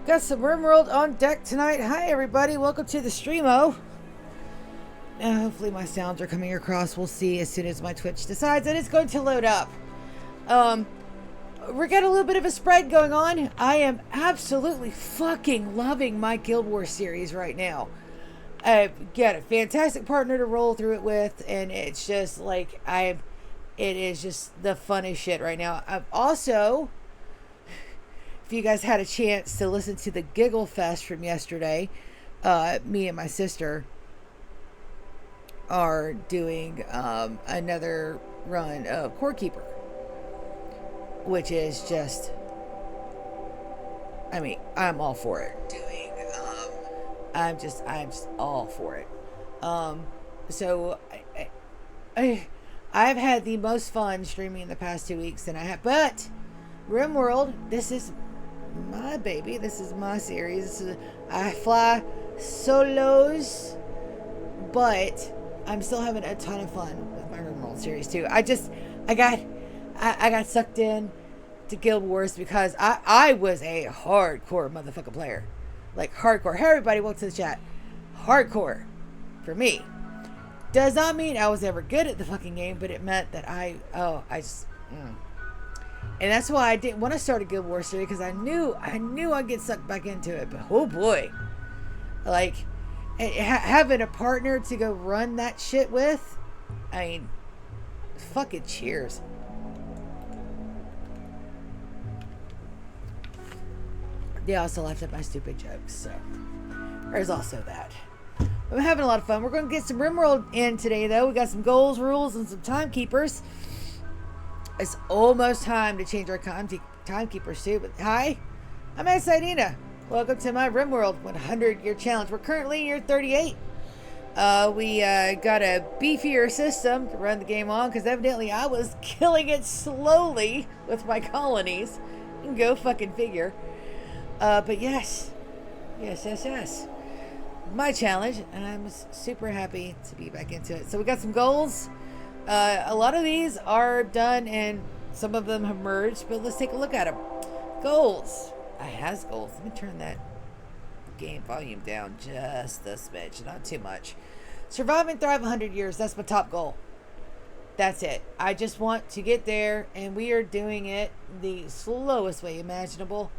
Got some Rimworld on deck tonight. Hi, everybody. Welcome to the streamo. Hopefully my sounds are coming across. We'll see as soon as my Twitch decides that it's going to load up. We got a little bit of a spread going on. I am absolutely fucking loving my Guild Wars series right now. I've got a fantastic partner to roll through it with, and it's just like it is just the funnest shit right now. I've also, if you guys had a chance to listen to the Giggle Fest from yesterday, me and my sister are doing another run of Core Keeper, which is just, I mean, I'm all for it. I'm just all for it. So I've had the most fun streaming in the past 2 weeks than I have, but Rimworld, this is my baby. This is my series. I fly solos, but I'm still having a ton of fun with my Rimworld series too. I got sucked in to Guild Wars because I was a hardcore motherfucking player. Like hardcore. Hey everybody, welcome to the chat. Hardcore for me does not mean I was ever good at the fucking game, but it meant that and that's why I didn't want to start a Guild Wars series, because I knew I'd get sucked back into it. But oh boy, like having a partner to go run that shit with, I mean, fucking cheers. They also laughed at my stupid jokes, so there's also that. I'm having a lot of fun. We're going to get some Rimworld in today, though. We got some goals, rules, and some timekeepers. It's almost time to change our timekeepers too. But hi, I'm Sidina. Welcome to my Rimworld 100-year challenge. We're currently in year 38. We got a beefier system to run the game on, because evidently I was killing it slowly with my colonies. You can go fucking figure. But yes. My challenge, and I'm super happy to be back into it. So we got some goals. A lot of these are done and some of them have merged, but let's take a look at them. Goals. I has goals. Let me turn that game volume down just a smidge, not too much. Survive and thrive 100 years. That's my top goal. That's it. I just want to get there, and we are doing it the slowest way imaginable.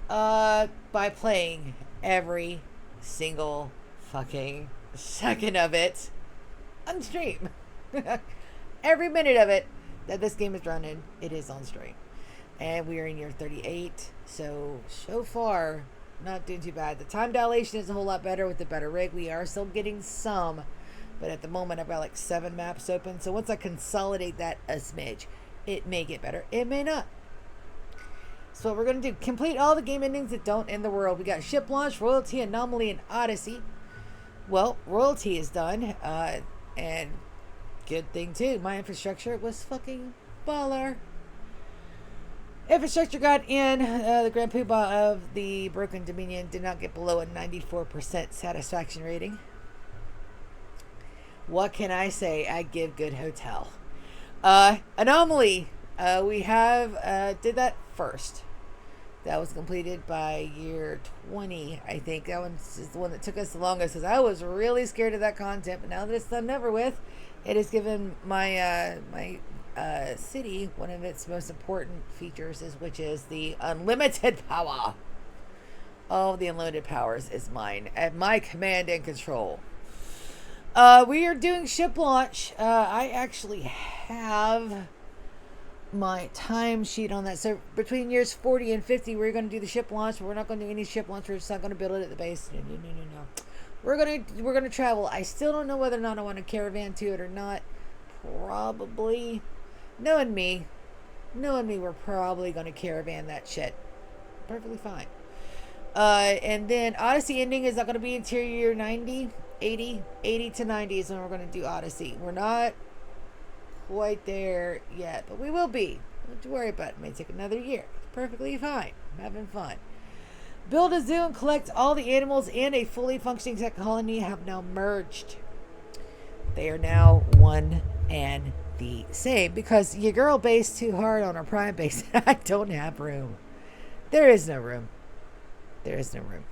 By playing every single fucking second of it on stream. Every minute of it that this game is running, it is on stream. And we are in year 38, so far not doing too bad. The time dilation is a whole lot better with the better rig. We are still getting some, but at the moment I've got like 7 maps open, so once I consolidate that a smidge, it may get better, it may not. So what we're going to do, complete all the game endings that don't end the world. We got Ship Launch, Royalty, Anomaly, and Odyssey. Well, Royalty is done, and good thing too, my infrastructure was fucking baller. Infrastructure got in. The Grand Poobah of the Broken Dominion did not get below a 94% satisfaction rating. What can I say? I give good hotel. Anomaly. We have did that first. That was completed by year 20, I think. That one is the one that took us the longest, because I was really scared of that content. But now that it's done over with, it has given my city one of its most important features, which is the unlimited power. All the unlimited powers is mine at my command and control. We are doing Ship Launch. I actually have my time sheet on that. So between years 40 and 50, we're going to do the ship launch. We're not going to do any ship launch. We're just not going to build it at the base. No. We're going to travel. I still don't know whether or not I want a caravan to it or not. Probably. Knowing me, we're probably going to caravan that shit. Perfectly fine. And then Odyssey ending is not going to be until year 90, 80 to 90 is when we're going to do Odyssey. We're not quite there yet, but we will be. Don't you worry about it. It may take another year. It's perfectly fine. I'm having fun. Build a zoo and collect all the animals in a fully functioning tech colony have now merged. They are now one and the same, because your girl based too hard on her prime base. I don't have room. There is no room. There is no room.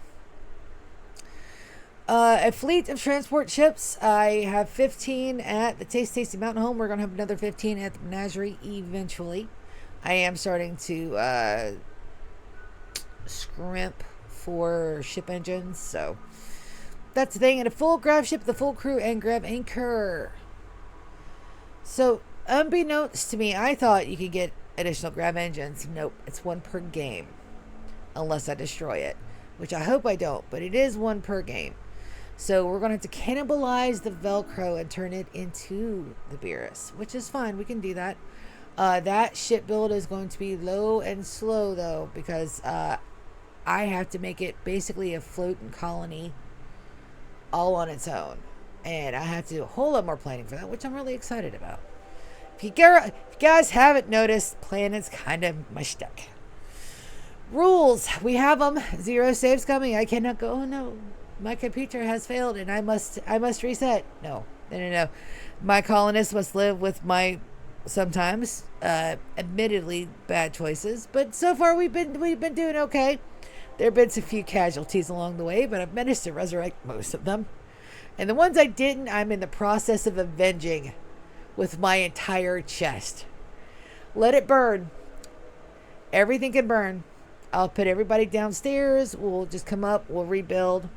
A fleet of transport ships. I have 15 at the Tasty Mountain Home. We're going to have another 15 at the Menagerie eventually. I am starting to scrimp for ship engines, so that's the thing. And a full grav ship, the full crew, and grav anchor. So, unbeknownst to me, I thought you could get additional grav engines. Nope, it's one per game. Unless I destroy it, which I hope I don't, but it is one per game. So we're going to have to cannibalize the Velcro and turn it into the Beerus, which is fine. We can do that. That ship build is going to be low and slow, though, because I have to make it basically a floating colony all on its own. And I have to do a whole lot more planning for that, which I'm really excited about. If you guys haven't noticed, planning's kind of my shtick. Rules. We have them. 0 saves coming. I cannot go, oh no, my computer has failed and I must reset. No. My colonists must live with my sometimes admittedly bad choices, but so far we've been doing okay. There have been some few casualties along the way, but I've managed to resurrect most of them. And the ones I didn't, I'm in the process of avenging with my entire chest. Let it burn. Everything can burn. I'll put everybody downstairs. We'll just come up. We'll rebuild.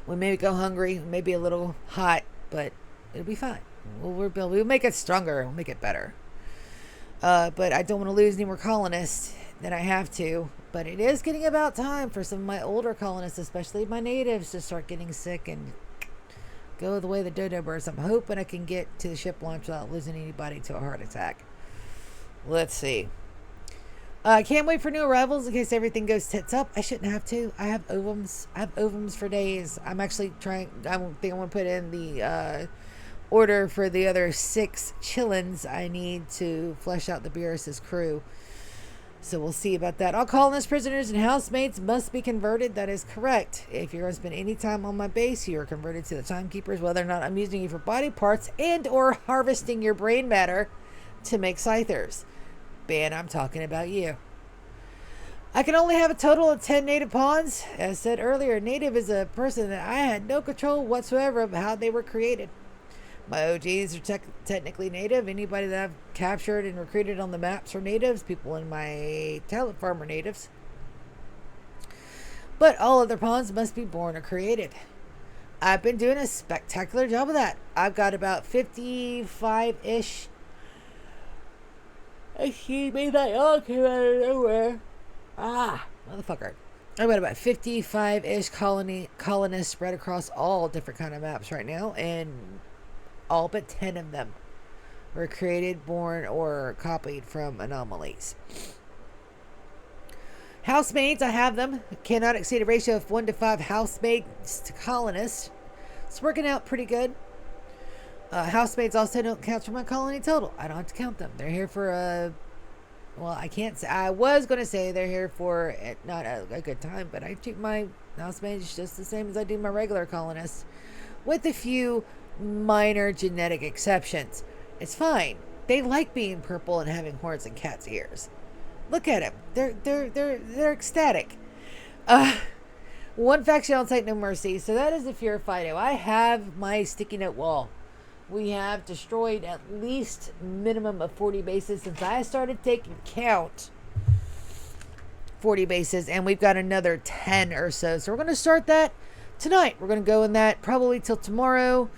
We may go hungry. Maybe a little hot, but it'll be fine. We'll rebuild. We'll make it stronger. We'll make it better. But I don't want to lose any more colonists than I have to. But it is getting about time for some of my older colonists, especially my natives, to start getting sick and go the way of the dodo birds. I'm hoping I can get to the ship launch without losing anybody to a heart attack. Let's see. I can't wait for new arrivals in case everything goes tits up. I shouldn't have to. I have ovums. I have ovums for days. I'm actually trying. I think I'm going to put in the order for the other 6 chillins I need to flesh out the Beerus's crew. So we'll see about that. All colonists, prisoners, and housemates must be converted. That is correct. If you're going to spend any time on my base, you are converted to the timekeepers, whether or not I'm using you for body parts and or harvesting your brain matter to make scythers. Ben, I'm talking about you. I can only have a total of 10 native pawns. As said earlier, native is a person that I had no control whatsoever of how they were created. My OGs are technically native. Anybody that I've captured and recruited on the maps are natives. People in my talent farm are natives. But all other pawns must be born or created. I've been doing a spectacular job of that. I've got about 55-ish. Excuse me, that all came out of nowhere. Motherfucker. I've got about 55-ish colonists spread across all different kind of maps right now, and all but 10 of them were created, born, or copied from anomalies. Housemates, I have them. Cannot exceed a ratio of 1 to 5 housemates to colonists. It's working out pretty good. Housemates also don't count for my colony total. I don't have to count them. They're here for I can't say. I was going to say they're here for not a good time, but I treat my housemates just the same as I do my regular colonists, with a few minor genetic exceptions. It's fine. They like being purple and having horns and cat's ears. Look at them. They're ecstatic. One faction on site, no mercy. So that is the Fear of Fido. I have my sticky note wall. We have destroyed at least minimum of 40 bases since I started taking count. 40 bases, and we've got another 10 or so. So we're going to start that tonight. We're going to go in that probably till tomorrow.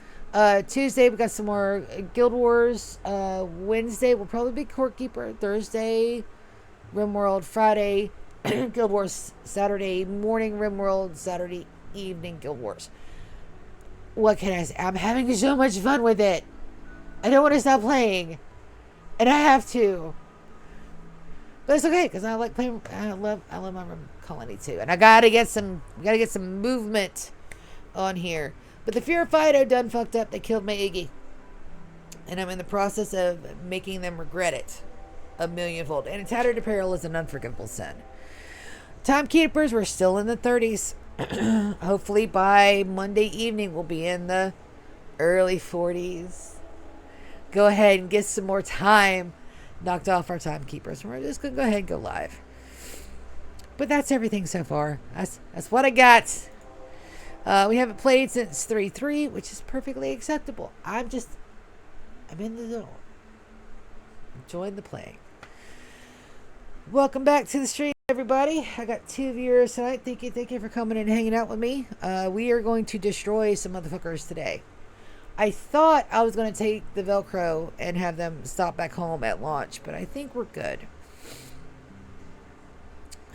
Tuesday, we got some more Guild Wars. Wednesday will probably be Court Keeper. Thursday, Rimworld. Friday, Guild Wars. Saturday morning, Rimworld. Saturday evening, Guild Wars. What can I say? I'm having so much fun with it. I don't want to stop playing. And I have to. But it's okay, because I like playing. I love my colony too. And I gotta get some movement on here. But the Fear of Fido done fucked up. They killed my Iggy. And I'm in the process of making them regret it a millionfold. And Tattered Apparel is an unforgivable sin. Timekeepers, we're still in the 30s. Hopefully by Monday evening we'll be in the early 40s. Go ahead and get some more time knocked off our timekeepers. We're just going to go ahead and go live. But that's everything so far. That's what I got. We haven't played since 3-3, which is perfectly acceptable. I'm in the zone. Enjoying the playing. Welcome back to the stream, everybody. I got 2 viewers tonight. Thank you for coming and hanging out with me. We are going to destroy some motherfuckers today. I thought I was going to take the Velcro and have them stop back home at launch, but I think we're good.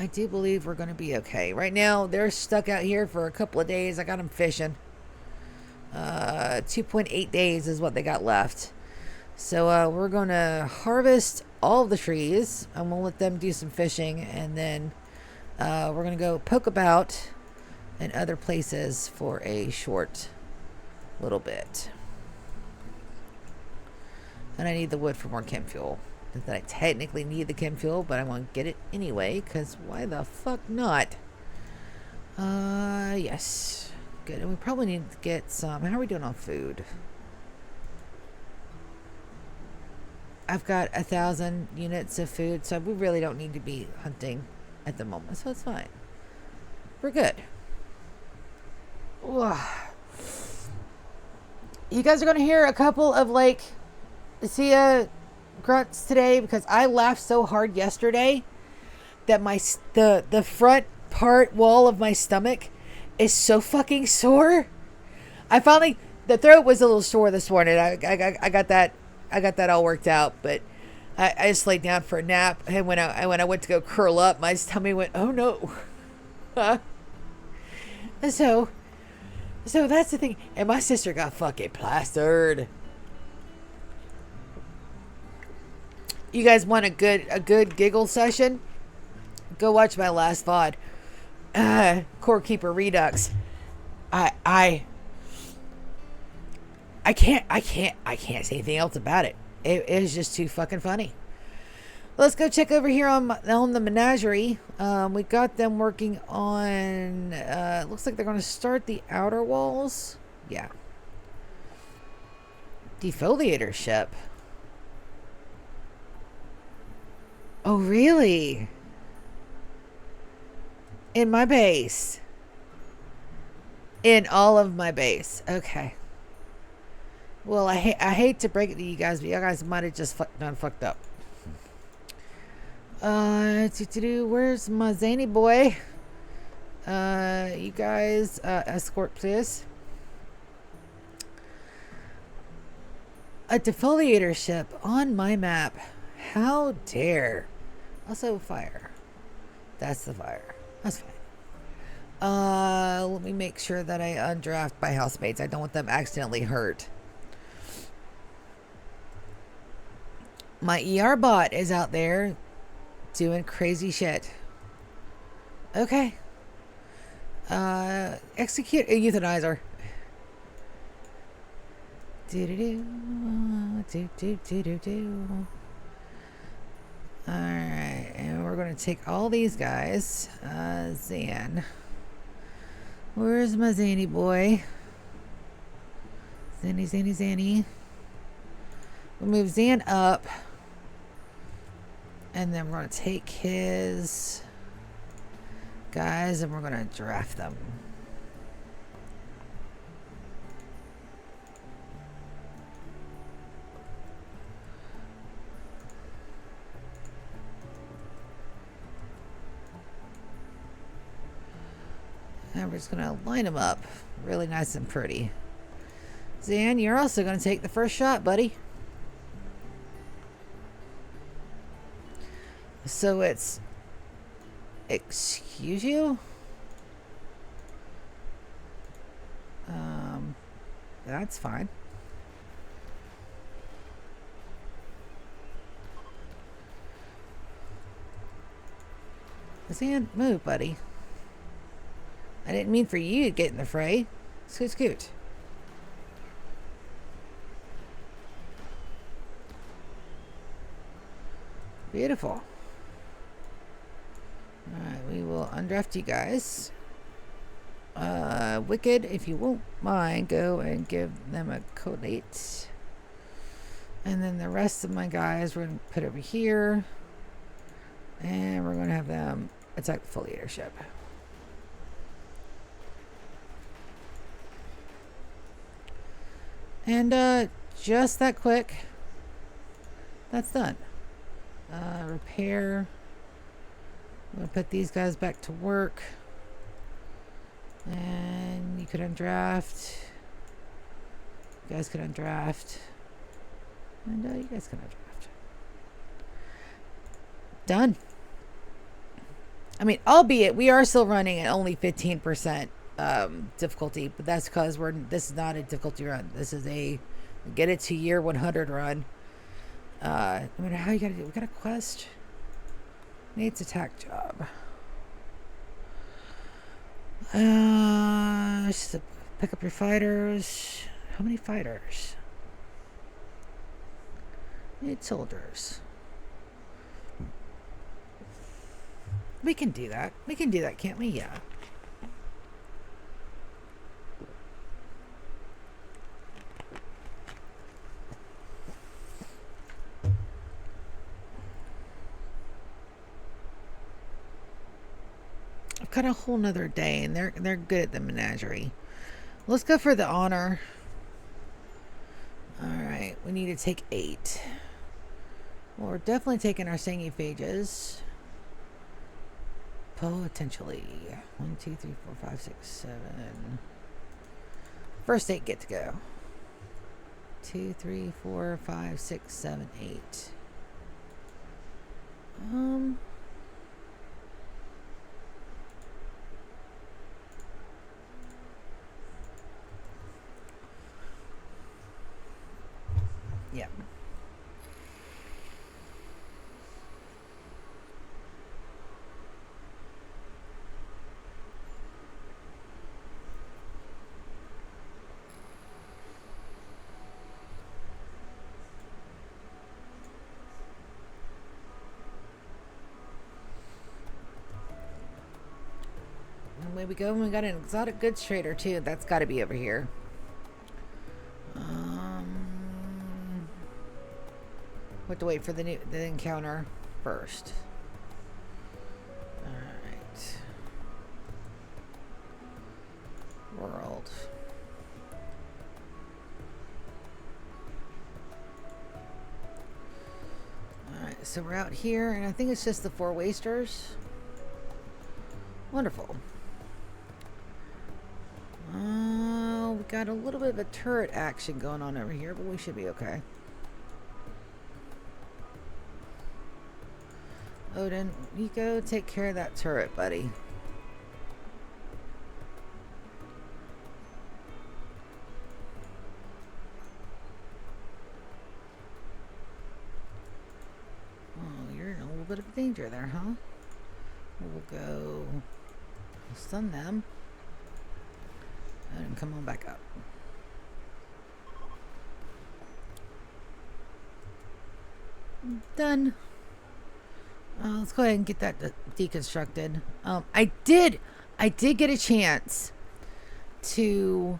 I do believe we're going to be okay. Right now, they're stuck out here for a couple of days. I got them fishing. 2.8 days is what they got left. So we're going to harvest all of the trees. I'm going to let them do some fishing. And then we're going to go poke about in other places for a short little bit. And I need the wood for more chem fuel. Not that I technically need the chem fuel, but I want to get it anyway, because why the fuck not? Yes. Good. And we probably need to get some. How are we doing on food? I've got 1,000 units of food, so we really don't need to be hunting at the moment, so it's fine. We're good. Ugh. You guys are going to hear a couple of, like, Sia grunts today because I laughed so hard yesterday that the front part wall of my stomach is so fucking sore. The throat was a little sore this morning. I got that all worked out, but I just laid down for a nap, and when I went to go curl up, my tummy went, oh no. So that's the thing. And my sister got fucking plastered. You guys want a good giggle session? Go watch my last VOD. Core Keeper Redux. I can't say anything else about it. It is just too fucking funny. Let's go check over here on the menagerie. We got them working on. Looks like they're going to start the outer walls. Yeah. Defoliator ship. Oh, really? In my base. In all of my base. Okay. Well, I hate to break it to you guys, but you guys might have just done fucked up. Where's my zany boy? You guys, escort, please. A defoliator ship on my map. How dare. Also fire. That's the fire. That's fine. Let me make sure that I undraft my housemates. I don't want them accidentally hurt. My ER bot is out there doing crazy shit. Okay. Execute a euthanizer. Alright, and we're going to take all these guys. Zan. Where's my Zanny boy? Zanny. We'll move Zan up. And then we're going to take his guys and we're going to draft them. And we're just going to line them up really nice and pretty. Zan, you're also going to take the first shot, buddy. So it's... Excuse you? That's fine. Zan, move, buddy. I didn't mean for you to get in the fray. Scoot. Beautiful. Alright, we will undraft you guys. Wicked, if you won't mind, go and give them a collate. And then the rest of my guys we're going to put over here. And we're going to have them attack the foliator ship. And just that quick, that's done. Repair. I'm going to put these guys back to work. And you could undraft. You guys could undraft. And you guys can undraft. Done. I mean, albeit we are still running at only 15% difficulty, but that's because this is not a difficulty run. This is a get it to year 100 run. No matter how you gotta do it. We got a quest. Nate's attack job. Pick up your fighters. How many fighters? Need soldiers. We can do that. We can do that, can't we? Yeah. I've got a whole nother day, and they're good at the menagerie. Let's go for the honor. All right, we need to take 8. Well, we're definitely taking our Sangiphages. Potentially. 1, 2, 3, 4, 5, 6, 7. First 8 get to go. 2, 3, 4, 5, 6, 7, 8. Yeah. Away we go. We got an exotic goods trader too. That's got to be over here. We have to wait for the encounter first. All right. World. All right. So we're out here, and I think it's just the 4 wasters. Wonderful. We got a little bit of a turret action going on over here, but we should be okay. Odin, you go take care of that turret, buddy. Oh, you're in a little bit of danger there, huh? We'll go stun them. And come on back up. Done. Let's go ahead and get that deconstructed. I did get a chance to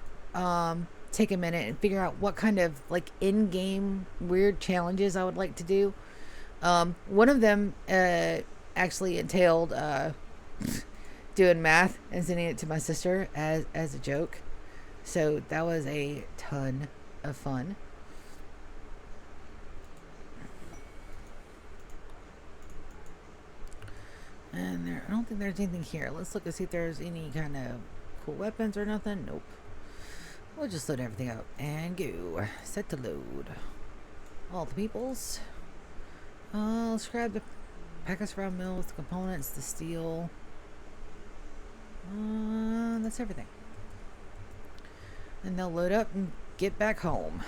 take a minute and figure out what kind of like in-game weird challenges I would like to do. One of them actually entailed doing math and sending it to my sister as a joke. So that was a ton of fun. And there, I don't think there's anything here. Let's look and see if there's any kind of cool weapons or nothing. Nope. We'll just load everything up and go. Set to load. All the peoples. Let's grab the packets around mills, the components, the steel. That's everything. And they'll load up and get back home.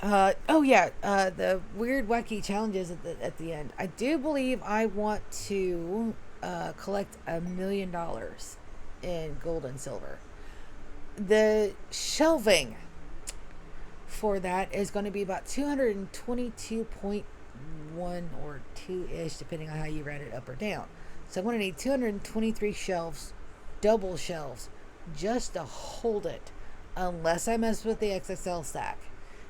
Oh yeah, the weird wacky challenges at the end. I do believe I want to collect $1 million in gold and silver. The shelving for that is going to be about 222.1 or 2-ish, depending on how you round it up or down. So I'm going to need 223 shelves, double shelves, just to hold it, unless I mess with the XXL stack.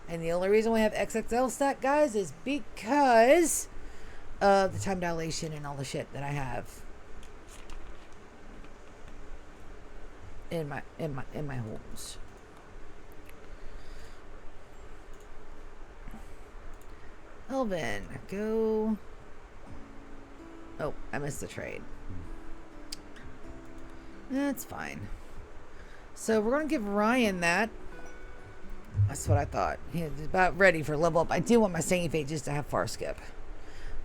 And the only reason we have XXL stack, guys, is because of the time dilation and all the shit that I have in my homes. Elvin, go. Oh, I missed the trade. That's fine. So we're going to give Ryan that. That's what I thought. He's about ready for level up. I do want my singing fate just to have far skip.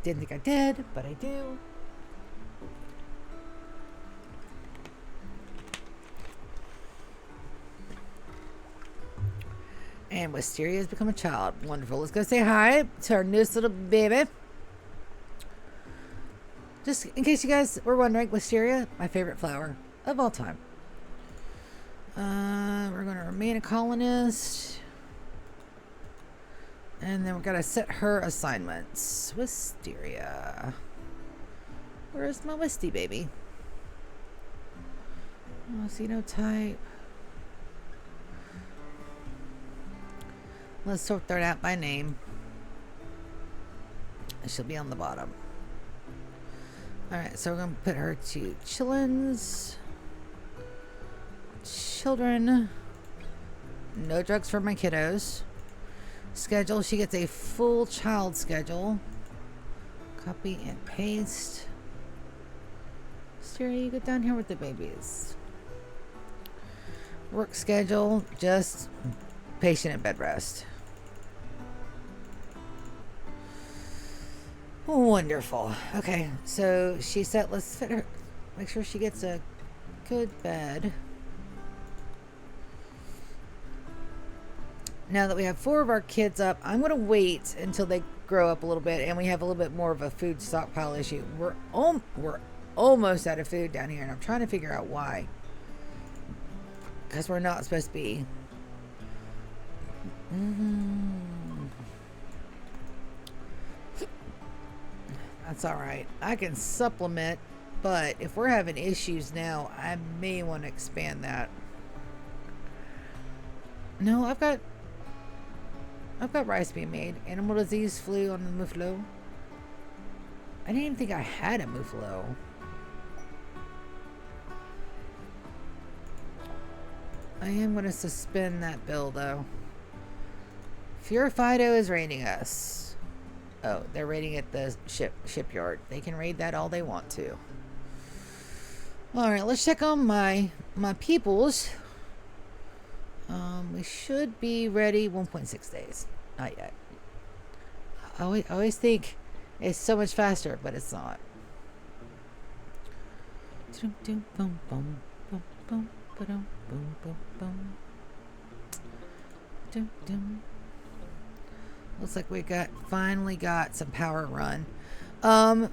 Didn't think I did, but I do. And Wisteria has become a child. Wonderful. Let's go say hi to our newest little baby. Just in case you guys were wondering, Wisteria, my favorite flower of all time. We're going to remain a colonist. And then we're going to set her assignments. Wisteria. Where's my Wisty baby? Oh, phenotype. Let's sort that out by name. She'll be on the bottom. Alright, so we're going to put her to chillins. Children. No drugs for my kiddos. Schedule. She gets a full child schedule. Copy and paste. Siri, you go down here with the babies. Work schedule. Just patient and bed rest. Wonderful. Okay, so she said let's fit her, make sure she gets a good bed. Now that we have 4 of our kids up, I'm going to wait until they grow up a little bit and we have a little bit more of a food stockpile issue. We're almost out of food down here, and I'm trying to figure out why. Because we're not supposed to be. That's alright. I can supplement, but if we're having issues now, I may want to expand that. No, I've got rice being made. Animal disease flu on the Muffalo. I didn't even think I had a Muffalo. I am going to suspend that bill, though. Fido is raiding us. Oh, they're raiding at the shipyard. They can raid that all they want to. Alright, let's check on my peoples. We should be ready 1.6 days. Not yet. I always think it's so much faster, but it's not. Looks like we finally got some power run. And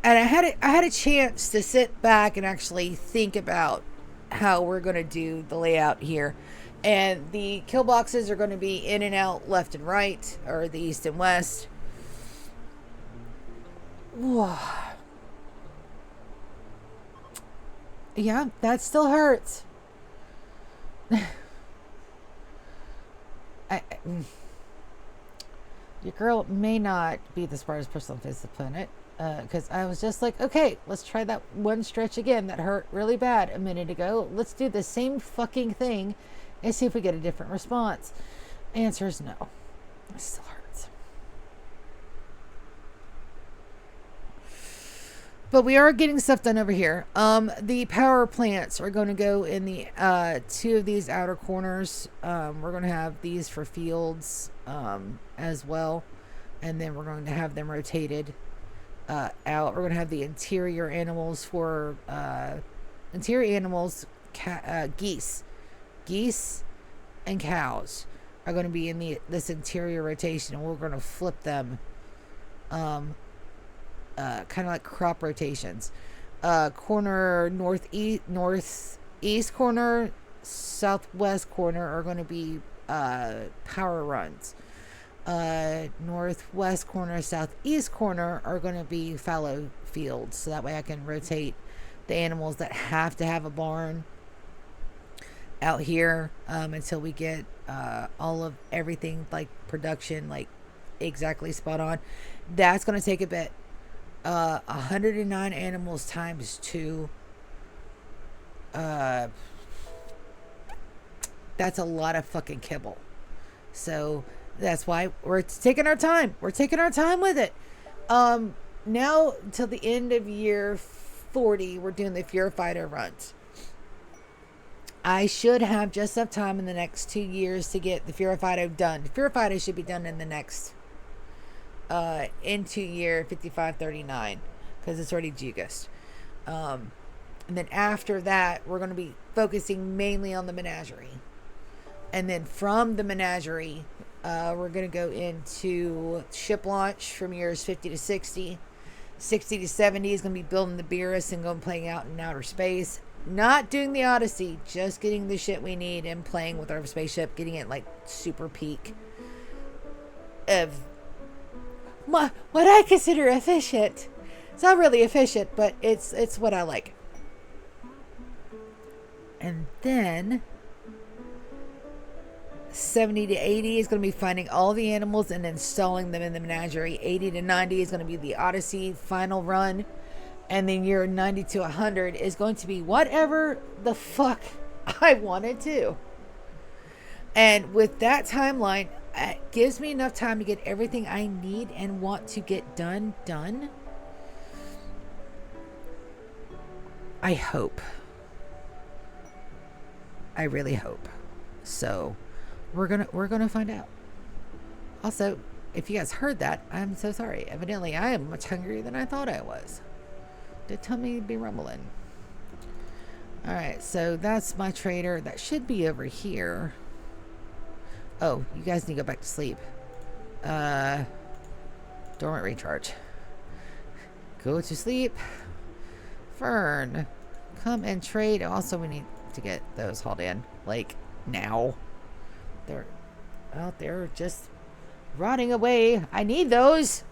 I had a chance to sit back and actually think about how we're going to do the layout here. And the kill boxes are going to be in and out, left and right, or the east and west. Whoa. Yeah, that still hurts. Your girl may not be the smartest person on the face of the planet. Because I was just like, okay, let's try that one stretch again that hurt really bad a minute ago. Let's do the same fucking thing and see if we get a different response. Answer is no. It still hurts. But we are getting stuff done over here. The power plants are going to go in the 2 of these outer corners. We're going to have these for fields as well. And then we're going to have them rotated out. We're going to have the interior animals for geese and cows are going to be in this interior rotation, and we're going to flip them kind of like crop rotations. Corner northeast corner, southwest corner are going to be power runs. Northwest corner, southeast corner are going to be fallow fields, so that way I can rotate the animals that have to have a barn out here until we get all of everything like production like exactly spot on. That's going to take a bit. 109 animals times 2 That's a lot of fucking kibble. So that's why we're taking our time. We're taking our time with it. Now till the end of year 40, we're doing the Fear Fighter runs. I should have just enough time in the next 2 years to get the Fear Fighter done. The Fear Fighter should be done in the next into year 5539 because it's already August. And then after that, we're going to be focusing mainly on the menagerie. And then from the menagerie, we're going to go into ship launch from years 50 to 60. 60 to 70 is going to be building the Beerus and going playing out in outer space. Not doing the Odyssey, just getting the shit we need and playing with our spaceship, getting it like super peak of what I consider efficient. It's not really efficient, but it's what I like. And then 70 to 80 is going to be finding all the animals and installing them in the menagerie. 80 to 90 is going to be the Odyssey final run. And then year 90 to 100 is going to be whatever the fuck I want to do. And with that timeline, it gives me enough time to get everything I need and want to get done. I hope. I really hope. So we're gonna find out. Also, if you guys heard that, I'm so sorry. Evidently, I am much hungrier than I thought I was. The tummy be rumbling. All right, so that's my trader. That should be over here. Oh, you guys need to go back to sleep. Dormant recharge. Go to sleep. Fern, come and trade. Also, we need to get those hauled in, like, now. They're out there just rotting away. I need those.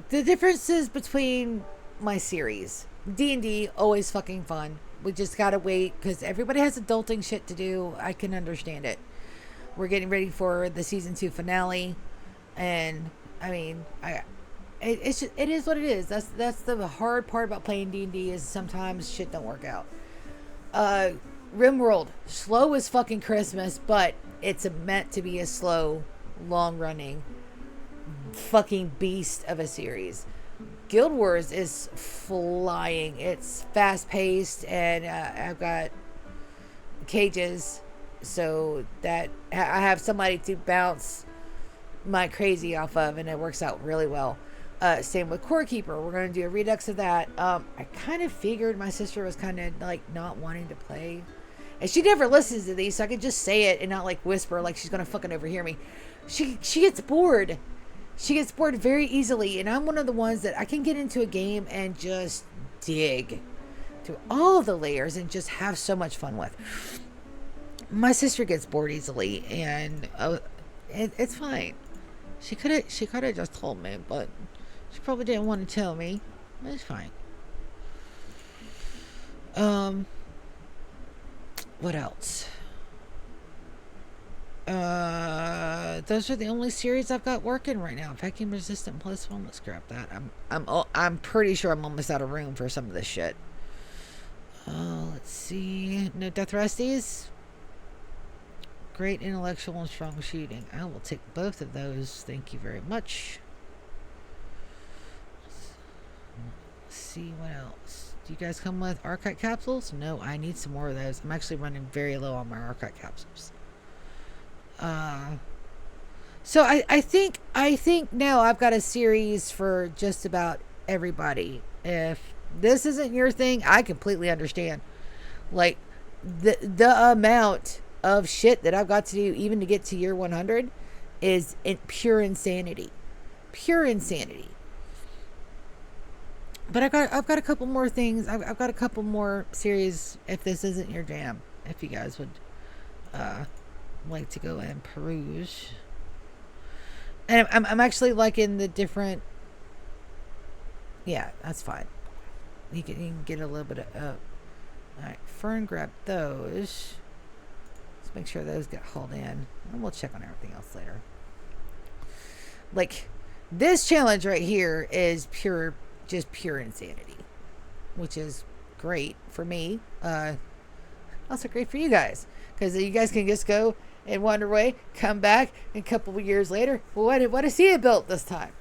The differences between my series. D&D, always fucking fun. We just gotta wait because everybody has adulting shit to do. I can understand it. We're getting ready for the season 2 finale, and I mean, it is what it is. That's the hard part about playing D&D is sometimes shit don't work out. Rimworld, slow as fucking Christmas, but it's meant to be a slow, long running fucking beast of a series. Guild Wars is flying. It's fast paced, and I've got cages so that I have somebody to bounce my crazy off of, and it works out really well. Same with Core Keeper. We're going to do a redux of that. I kind of figured my sister was kind of like not wanting to play, and she never listens to these, so I could just say it and not like whisper like she's going to fucking overhear me. She gets bored. She gets bored very easily, and I'm one of the ones that I can get into a game and just dig through all the layers and just have so much fun with. My sister gets bored easily, and it's fine. She could have just told me, but she probably didn't want to tell me. It's fine. What else? Those are the only series I've got working right now. Vacuum resistant plus one. Let's grab that. I'm pretty sure I'm almost out of room for some of this shit. Let's see. No death resties. Great intellectual and strong shooting. I will take both of those. Thank you very much. Let's see what else. Do you guys come with archite capsules? No, I need some more of those. I'm actually running very low on my archite capsules. So I think now I've got a series for just about everybody. If this isn't your thing, I completely understand. Like the amount of shit that I've got to do even to get to year 100 is pure insanity. Pure insanity. But I've got a couple more things. I've got a couple more series if this isn't your jam. If you guys would like to go and peruse. And I'm actually liking the different. Yeah, that's fine. You can get a little bit of. Alright, Fern grabbed those. Let's make sure those get hauled in. And we'll check on everything else later. Like, This challenge right here is just pure insanity, which is great for me. Also great for you guys, because you guys can just go and wander away, come back, and a couple of years later, well, what is he built this time?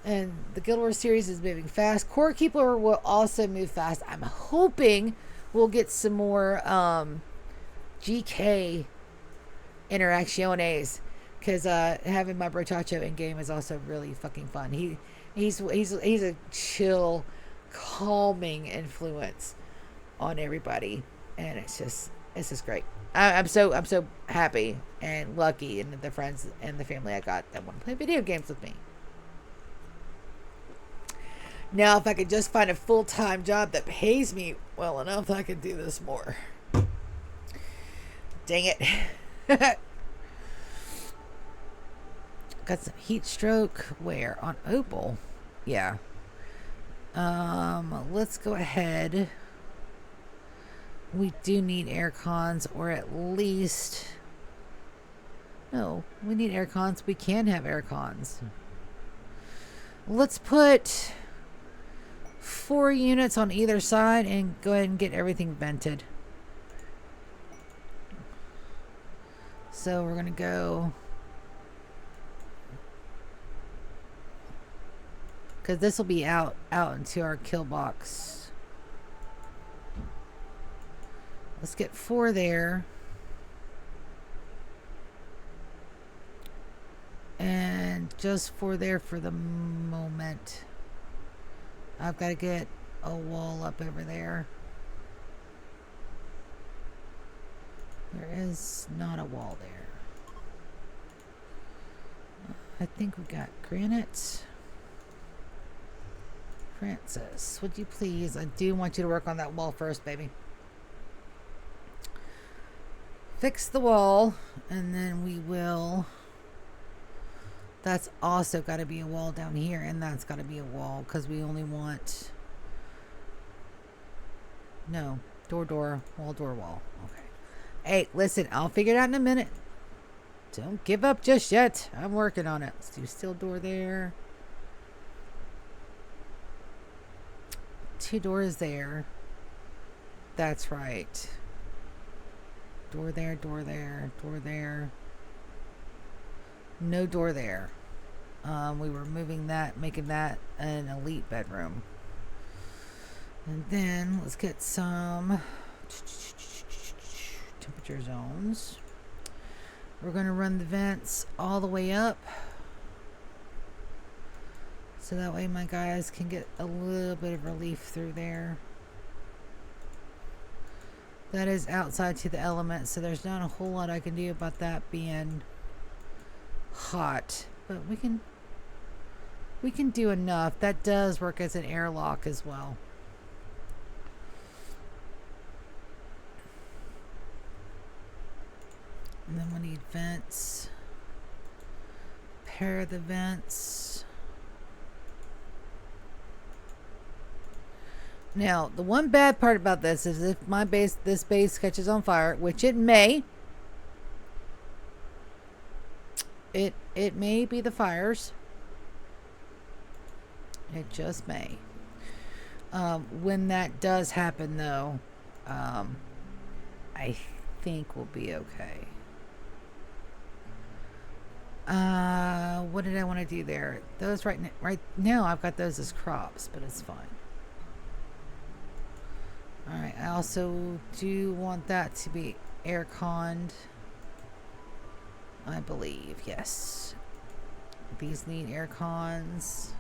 And the Guild Wars series is moving fast. Core Keeper will also move fast. I'm hoping we'll get some more GK interacciones, because having my brochacho in game is also really fucking fun. He's a chill, calming influence on everybody, and it's just great. I'm so happy and lucky, and the friends and the family I got that want to play video games with me. Now, if I could just find a full-time job that pays me well enough, I could do this more. Dang it. Got some heat stroke. Where? On Opal? Yeah. Let's go ahead. We do need air cons, or at least... No, we need air cons. We can have air cons. Let's put 4 units on either side and go ahead and get everything vented. So we're going to go... because this will be out into our kill box. Let's get 4 there. And just 4 there for the moment. I've got to get a wall up over there. There is not a wall there. I think we got granite. Francis, would you please? I do want you to work on that wall first, baby. Fix the wall, and then we will... That's also got to be a wall down here, and that's got to be a wall, because we only want... No. Door, wall. Okay. Hey, listen, I'll figure it out in a minute. Don't give up just yet. I'm working on it. Let's do steel door there. 2 doors there. That's right. Door there, door there, door there. No door there. We were moving that, making that an elite bedroom. And then let's get some temperature zones. We're going to run the vents all the way up, so that way my guys can get a little bit of relief through there. That is outside to the elements, so there's not a whole lot I can do about that being hot. But we can do enough. That does work as an airlock as well. And then we need vents. Pair the vents. Now, the one bad part about this is if this base catches on fire, which it may. It may be the fires. It just may. When that does happen, though, I think we'll be okay. What did I want to do there? Those right now I've got those as crops, but it's fine. Alright, I also do want that to be air-conned. I believe, yes. These need air cons.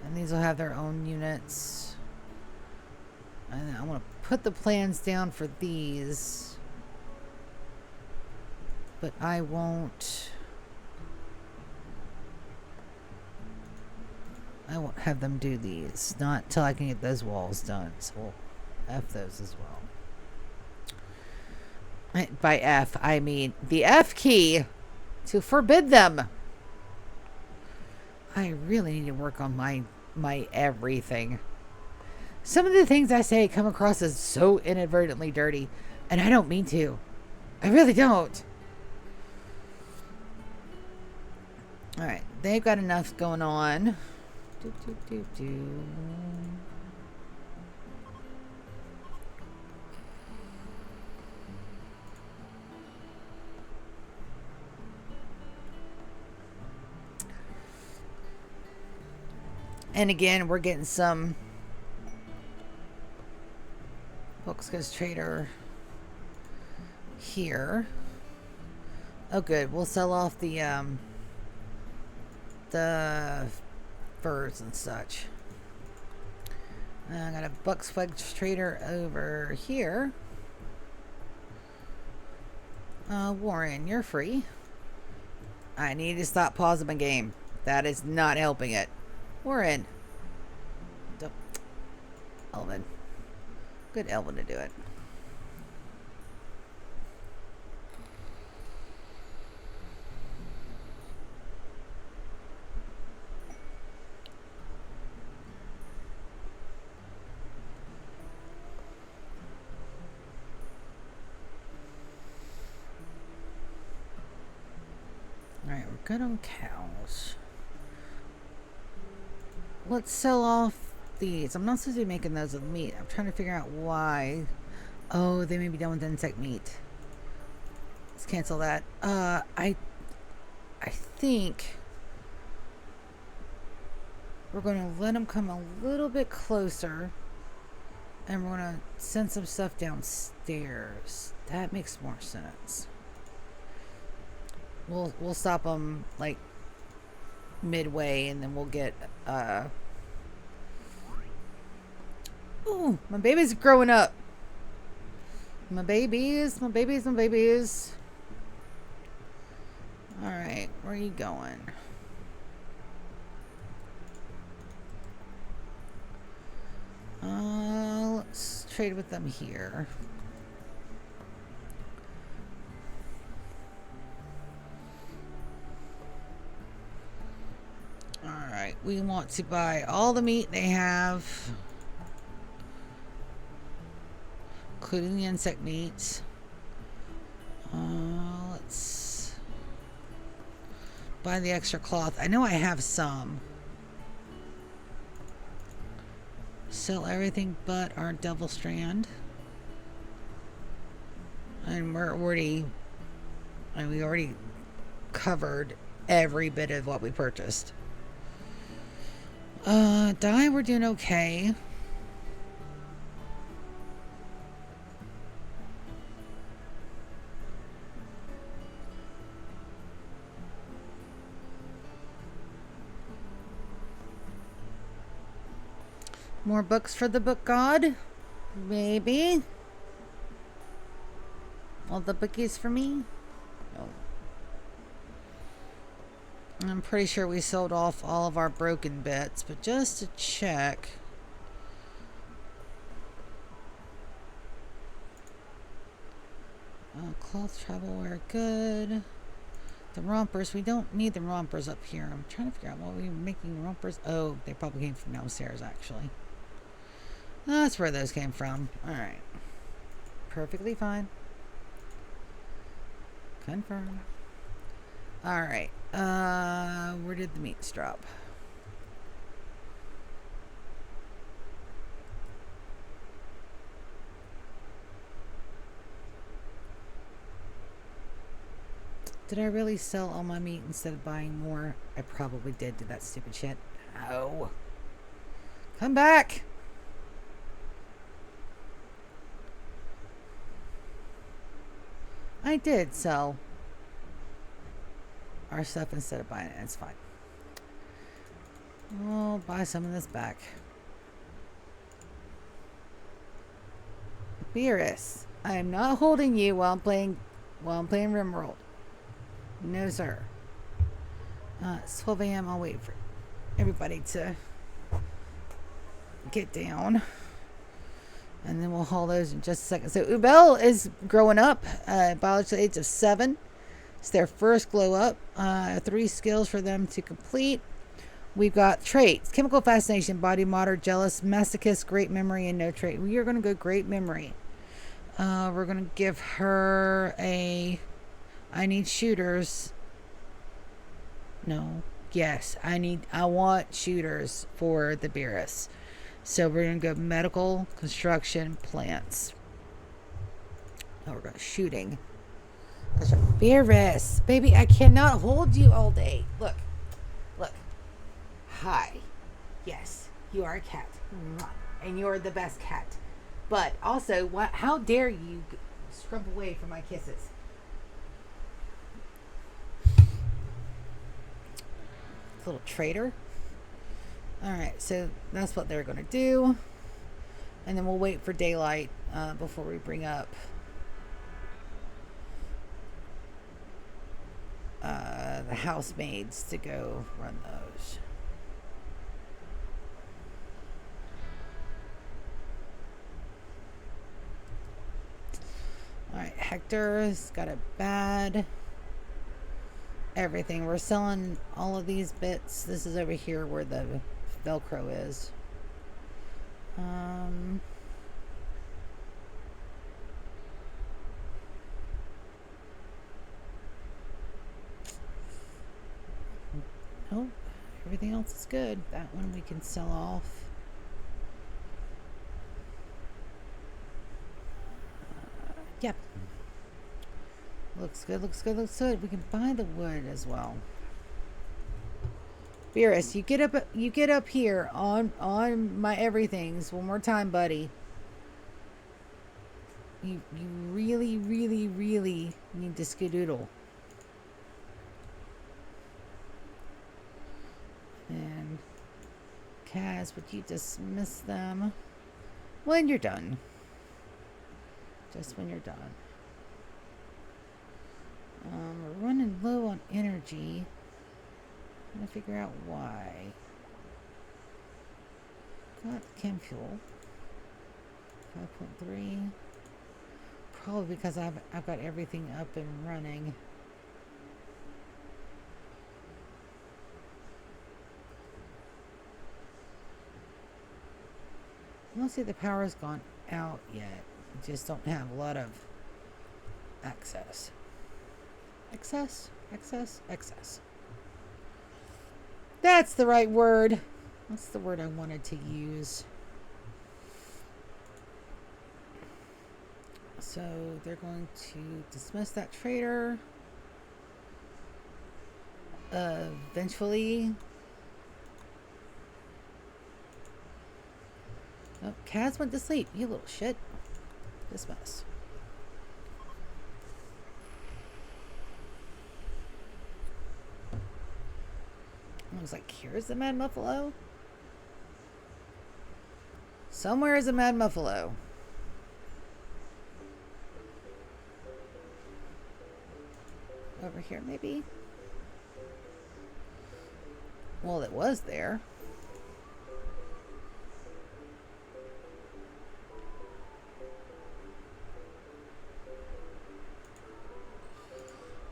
And these will have their own units. And I want to put the plans down for these. But I won't have them do these. Not till I can get those walls done. So we'll F those as well. By F, I mean the F key to forbid them. I really need to work on my everything. Some of the things I say come across as so inadvertently dirty, and I don't mean to. I really don't. Alright, they've got enough going on. Do, do, do, do. And again, we're getting some books goes trader here. Oh, good. We'll sell off the furs and such. I got a bucks wedge trader over here. Warren, you're free. I need to stop pausing my game. That is not helping it. Warren. Elvin. Good Elvin to do it. Alright, we're good on cows. Let's sell off these. I'm not supposed to be making those with meat. I'm trying to figure out why. Oh, they may be done with insect meat. Let's cancel that. I think we're going to let them come a little bit closer, and we're going to send some stuff downstairs. That makes more sense. We'll stop them like midway, and then we'll get ooh, my baby's growing up. My babies. Alright, where are you going? Let's trade with them here. Alright, we want to buy all the meat they have, including the insect meat. Let's buy the extra cloth. I know I have some. Sell everything but our devil strand. And we already covered every bit of what we purchased. Dye, we're doing okay. More books for the book god? Maybe. All the bookies for me? No. I'm pretty sure we sold off all of our broken bits, but just to check. Cloth travel wear, good. The rompers, we don't need the rompers up here. I'm trying to figure out what we were making rompers. Oh, they probably came from downstairs, actually. That's where those came from. Alright. Perfectly fine. Confirm. Alright. Where did the meats drop? Did I really sell all my meat instead of buying more? I probably did do that stupid shit. Ow. Come back! I did sell our stuff instead of buying it. It's fine. We'll buy some of this back. Beerus, I am not holding you while I'm playing Rimworld. No, sir. It's 12 a.m. I'll wait for everybody to get down. And then we'll haul those in just a second. So Ubel is growing up, biological age of 7. It's their first glow up. 3 skills for them to complete. We've got traits: chemical fascination, body moderate, jealous, masochist, great memory, and no trait. We are going to go great memory. We're going to give her a I need shooters. No. Yes, I want shooters for the Beerus. So we're gonna go medical, construction, plants. Oh, we're going shooting. Beerus, baby, I cannot hold you all day. Look, look. Hi. Yes, you are a cat, and you're the best cat. But also, what? How dare you scrub away from my kisses? Little traitor. All right, so that's what they're gonna do, and then we'll wait for daylight before we bring up the housemaids to go run those. Alright, Hector's got it bad. Everything. We're selling all of these bits. This is over here where the Velcro is. Oh, everything else is good. That one we can sell off. Yep. Looks good, looks good, looks good. We can buy the wood as well. Beerus, you get up here on my everythings one more time, buddy. You really, really, really need to skedoodle. And Kaz, would you dismiss them when you're done? Just when you're done. We're running low on energy. I'm gonna figure out why. Got chem fuel. 5.3. Probably because I've got everything up and running. I don't see the power's gone out yet. I just don't have a lot of access. Excess? That's the right word. That's the word I wanted to use. So they're going to dismiss that trader. Eventually. Oh, Kaz went to sleep. You little shit. Dismiss. Looks like here's the Mad Muffalo. Somewhere is a Mad Muffalo. Over here, maybe? Well, it was there.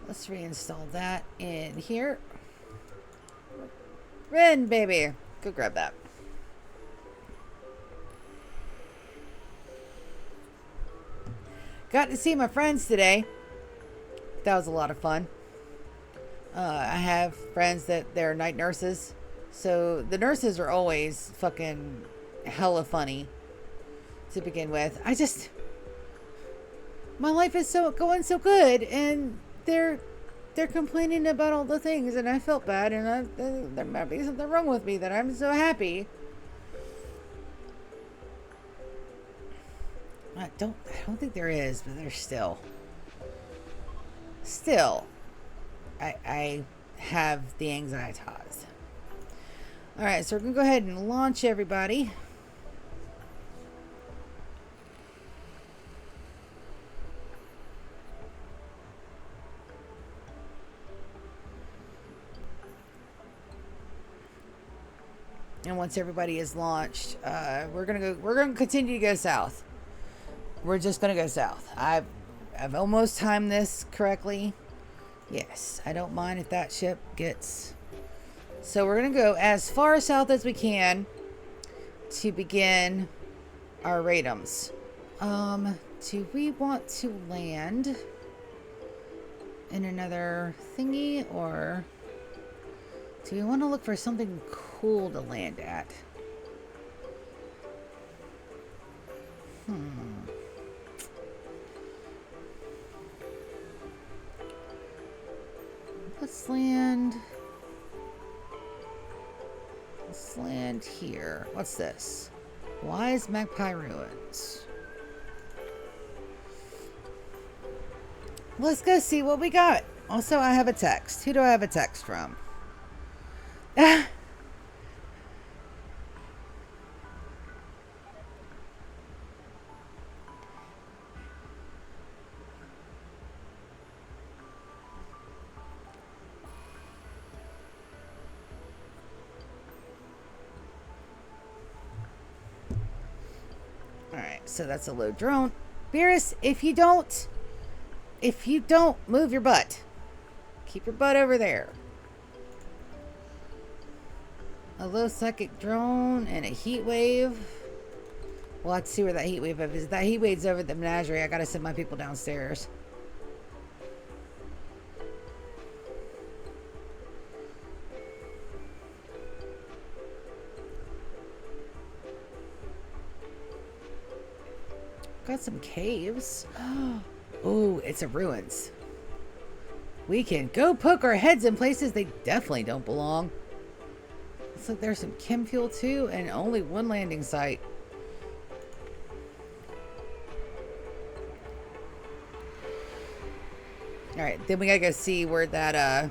Let's reinstall that in here. Ren, baby. Go grab that. Got to see my friends today. That was a lot of fun. I have friends that they're night nurses. So the nurses are always fucking hella funny to begin with. My life is going so good, and they're complaining about all the things, and I felt bad, and there might be something wrong with me that I'm so happy. I don't think there is, but there's still. I have the anxiety. All right, so we're gonna go ahead and launch everybody. And once everybody is launched, we're gonna continue to go south. We're just gonna go south. I've almost timed this correctly. Yes, I don't mind if that ship gets. So we're gonna go as far south as we can to begin our raidums. Do we want to land in another thingy, or Do we want to look for something cool to land at? Let's land... Let's land here. What's this? Wise Magpie Ruins. Let's go see what we got. Also, I have a text. Who do I have a text from? Alright, so that's a low drone. Beerus, if you don't move your butt. Keep your butt over there. A low psychic drone and a heat wave. We'll have to see where that heat wave is. That heat wave's over at the menagerie. I gotta send my people downstairs. Got some caves. Oh, it's a ruins. We can go poke our heads in places they definitely don't belong. Looks like there's some chem fuel too, and only one landing site. Alright, then we gotta go see where that,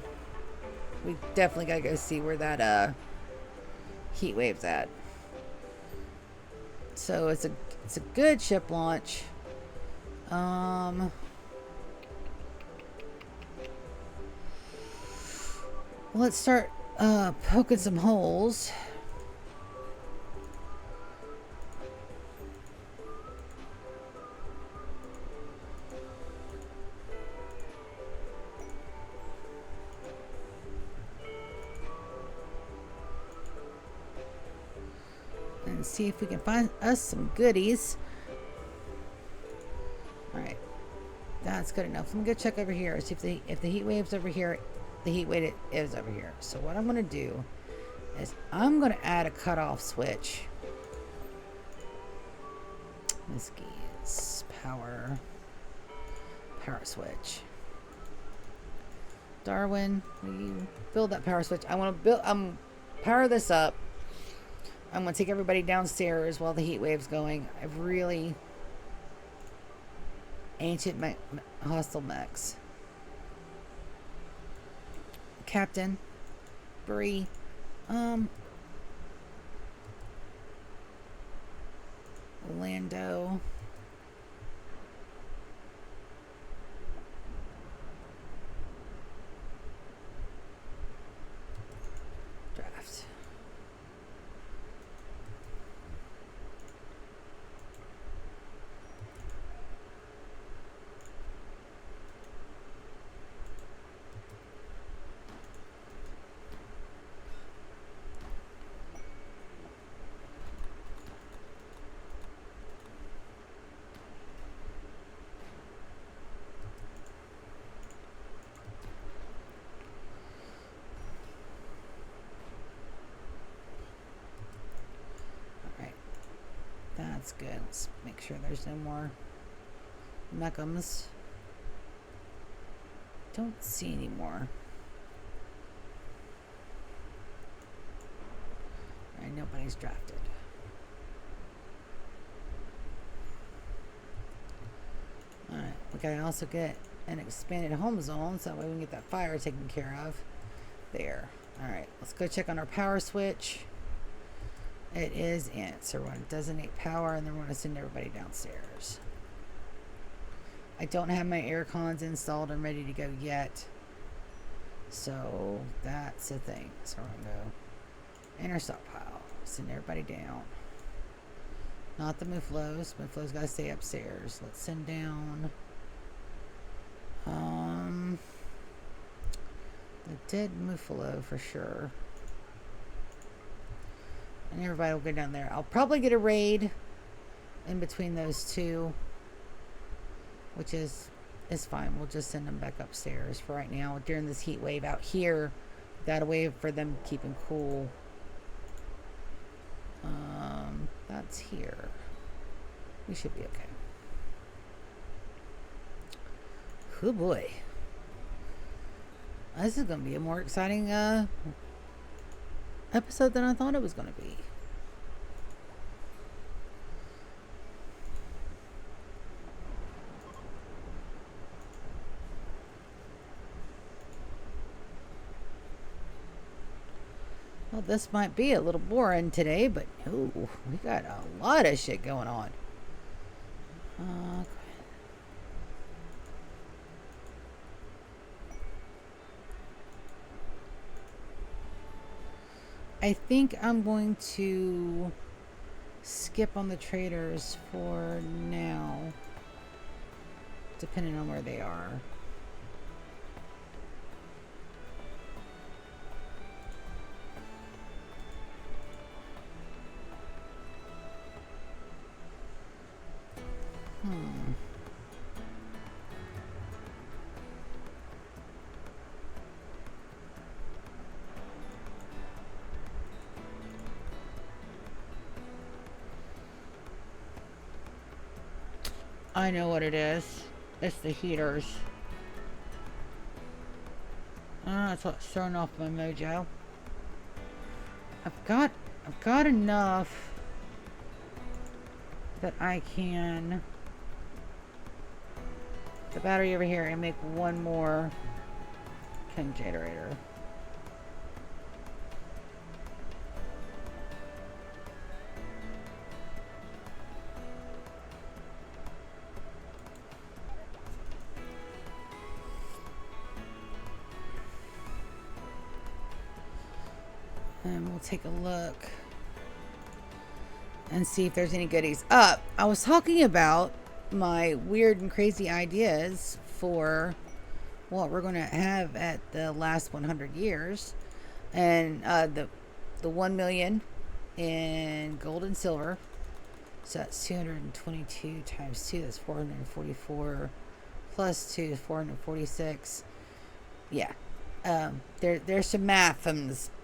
we definitely gotta go see where that, heat wave's at. So it's a good ship launch. Let's start poking some holes. And see if we can find us some goodies. Alright. That's good enough. Let me go check over here. See if the heat wave's over here. The heat wave is over here. So what I'm going to do is I'm going to add a cutoff switch. This is power switch. Darwin, will you build that power switch? I want to power this up. I'm going to take everybody downstairs while the heat wave's going. I've really ancient hostile mechs. Captain, Bree, Lando, draft. That's good. Let's make sure there's no more mechums. Don't see any more. Alright, nobody's drafted. Alright, we gotta also get an expanded home zone so that way we can get that fire taken care of. There. Alright, let's go check on our power switch. It is in. So we're going to designate power and then we're going to send everybody downstairs. I don't have my air cons installed and ready to go yet. So that's the thing. So we're going to go inner stockpile. Send everybody down. Not the Muflos. Muflos got to stay upstairs. Let's send down the dead Mufalo for sure. And everybody will go down there. I'll probably get a raid in between those two, which is fine. We'll just send them back upstairs for right now. During this heat wave out here, that away for them keeping cool. That's here. We should be okay. Oh boy. This is going to be a more exciting episode than I thought it was going to be. Well, this might be a little boring today, but no, we got a lot of shit going on. I think I'm going to skip on the traders for now, depending on where they are. I know what it is. It's the heaters. That's what's throwing off my mojo. I've got enough that I can the battery over here and make one more generator. And we'll take a look and see if there's any goodies. I was talking about my weird and crazy ideas for what we're going to have at the last 100 years. And the 1 million in gold and silver. So that's 222 times 2. That's 444 plus 2 is 446. Yeah. There's some math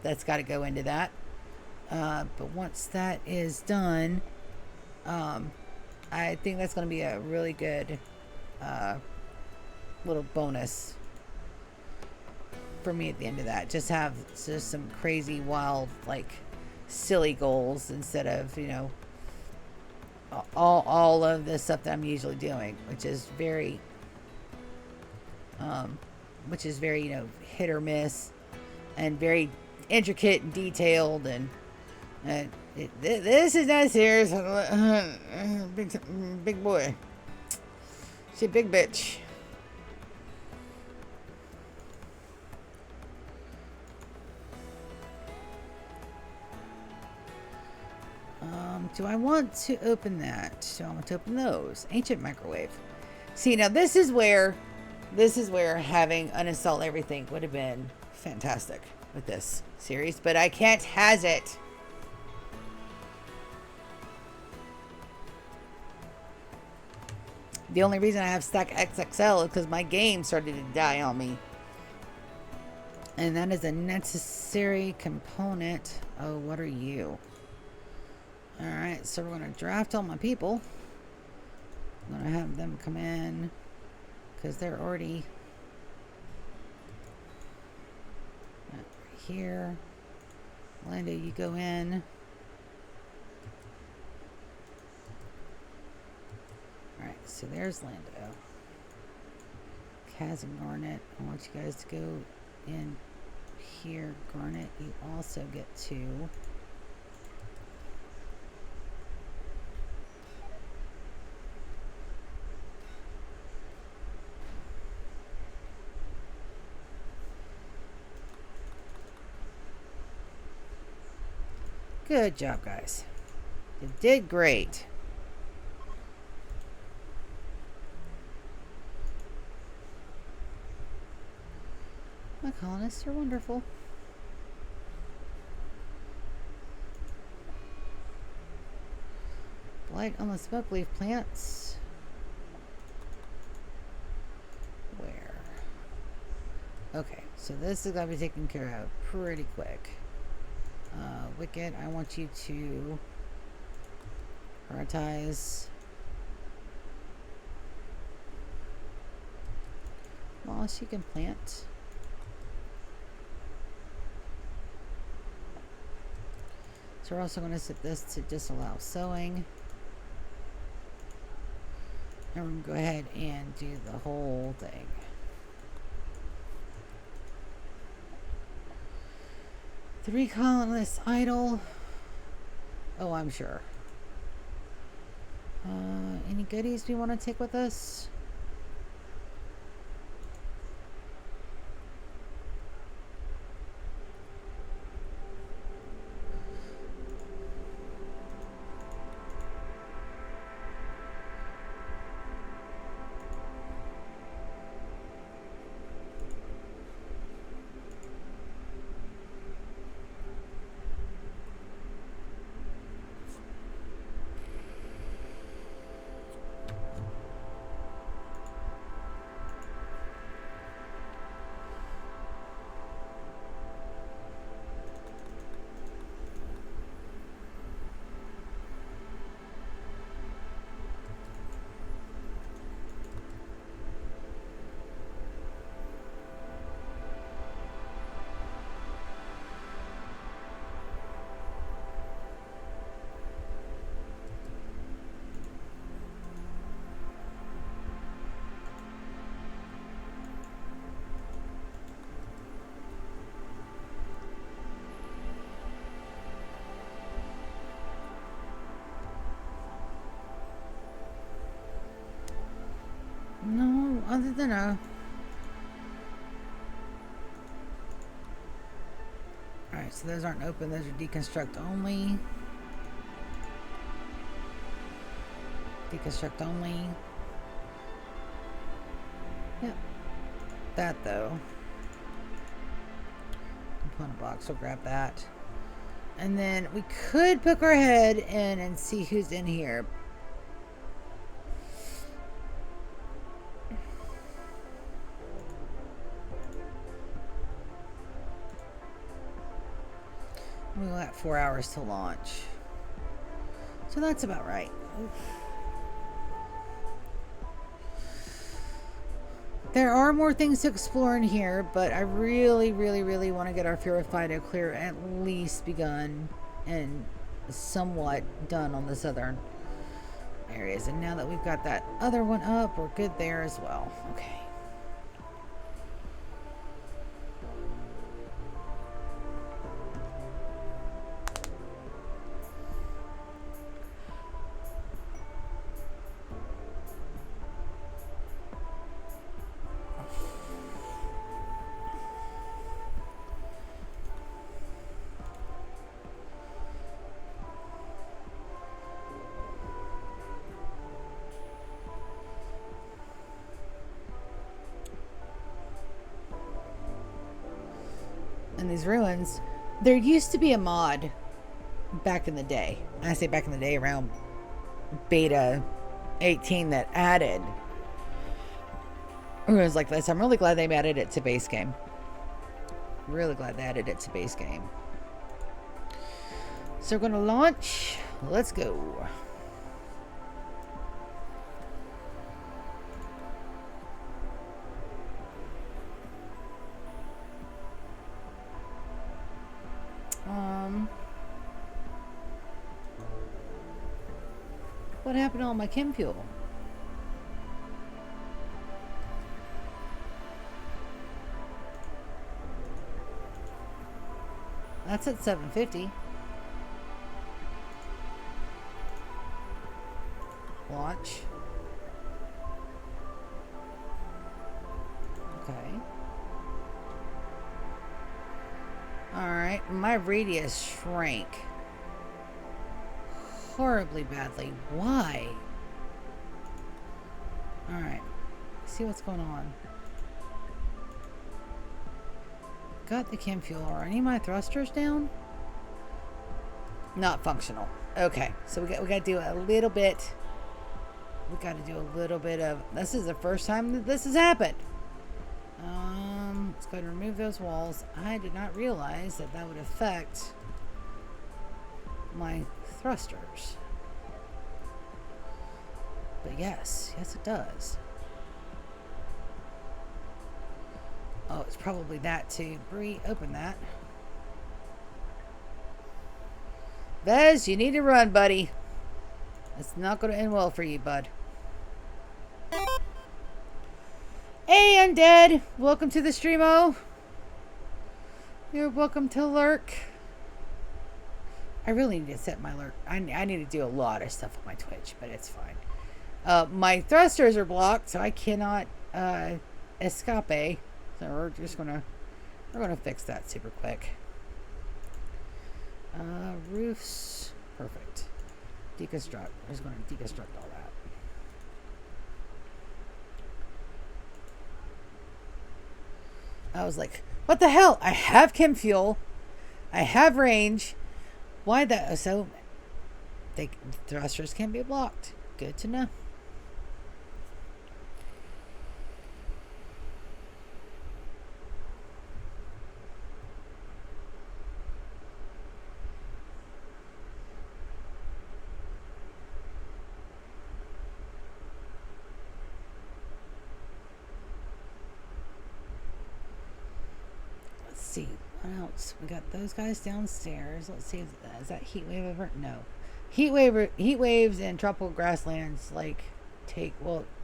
that's got to go into that. But once that is done, I think that's going to be a really good little bonus for me at the end of that. Just have just some crazy, wild, like silly goals instead of, you know, all of the stuff that I'm usually doing, which is very, you know, hit or miss and very intricate and detailed, and this is not serious. Big boy. She's a big bitch. Do I want to open that? Do I want to open those? Ancient microwave. See, now this is where having uninstalled everything would have been fantastic with this series, but I can't has it. The only reason I have Stack XXL is because my game started to die on me. And that is a necessary component. Oh, what are you? Alright, so we're going to draft all my people. I'm going to have them come in because they're already right here. Lando, you go in. Alright, so there's Lando. Kaz and Garnet, I want you guys to go in here. Garnet, you also get to. Good job, guys. You did great. My colonists are wonderful. Blight on the smoke leaf plants. Where? Okay, so this is going to be taken care of pretty quick. Wicked, I want you to prioritize moss. You can plant. So we're also going to set this to disallow sowing. And we're going to go ahead and do the whole thing. Three colonists idle. Oh, I'm sure. Any goodies we want to take with us? No, other than a... Alright, so those aren't open. Those are deconstruct only. Deconstruct only. Yep. That, though. Component box, we'll grab that. And then we could poke our head in and see who's in here. We got 4 hours to launch. So that's about right. Oof. There are more things to explore in here, but I really, really, really want to get our Fear of Fido clear at least begun and somewhat done on the southern areas. And now that we've got that other one up, we're good there as well. Okay. In these ruins, there used to be a mod back in the day. I say back in the day, around beta 18, that added ruins like this. I'm really glad they added it to base game. Really glad they added it to base game. So we're going to launch. Let's go. What happened to all my chem fuel? That's at 750. Launch. Okay. Alright, my radius shrank horribly badly. Why? Alright. See what's going on. Got the chem fuel. Are any of my thrusters down? Not functional. Okay. So we got to do a little bit. We got to do a little bit of... This is the first time that this has happened. Let's go ahead and remove those walls. I did not realize that that would affect my thrusters. But yes, it does. Oh, it's probably that too. Bree, open that. Vez, you need to run, buddy. It's not going to end well for you, bud. Hey, Undead. Welcome to the streamo. You're welcome to lurk. I really need to set my lurk. I need to do a lot of stuff on my Twitch, but it's fine. My thrusters are blocked, so I cannot escape. So we're gonna fix that super quick. Roofs, perfect. Deconstruct. I'm just gonna deconstruct all that. I was like, what the hell? I have chem fuel. I have range. Why that? So, thrusters can be blocked. Good to know. See what else we got. Those guys downstairs. Let's see, is that heat wave over? No, heat waves and tropical grasslands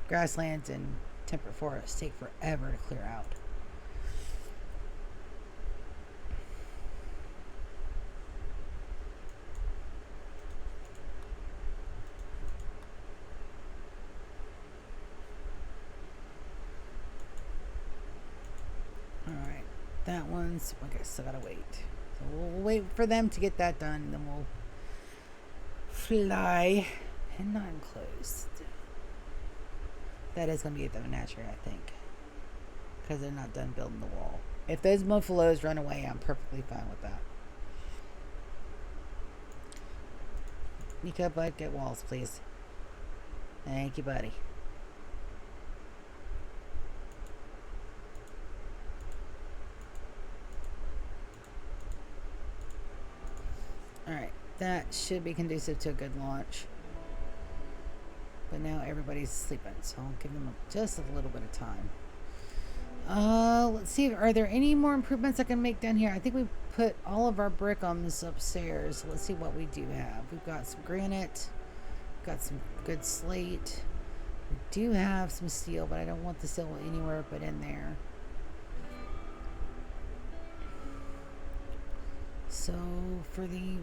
grasslands and temperate forests take forever to clear out. That one's, I guess I gotta wait. So we'll wait for them to get that done, and then we'll fly and not enclosed. That is gonna be the menagerie, I think, because they're not done building the wall. If those muffalos run away, I'm perfectly fine with that. Nico, bud, get walls, please. Thank you, buddy. Alright, that should be conducive to a good launch. But now everybody's sleeping, so I'll give them just a little bit of time. Let's see, are there any more improvements I can make down here? I think we put all of our brick on this upstairs. Let's see what we do have. We've got some granite, got some good slate. We do have some steel, but I don't want the steel anywhere but in there. So for the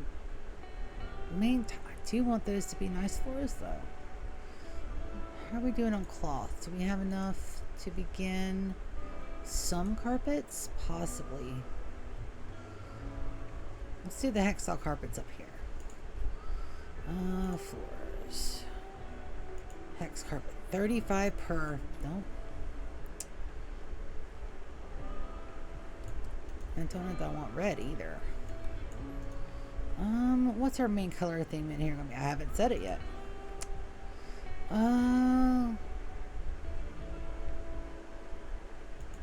main time, I do want those to be nice floors though. How are we doing on cloth? Do we have enough to begin some carpets? Possibly. Let's do the hexaw carpets up here. Floors. Hex carpet. 35 per. Nope. And don't want red either. What's our main color theme in here? I haven't said it yet.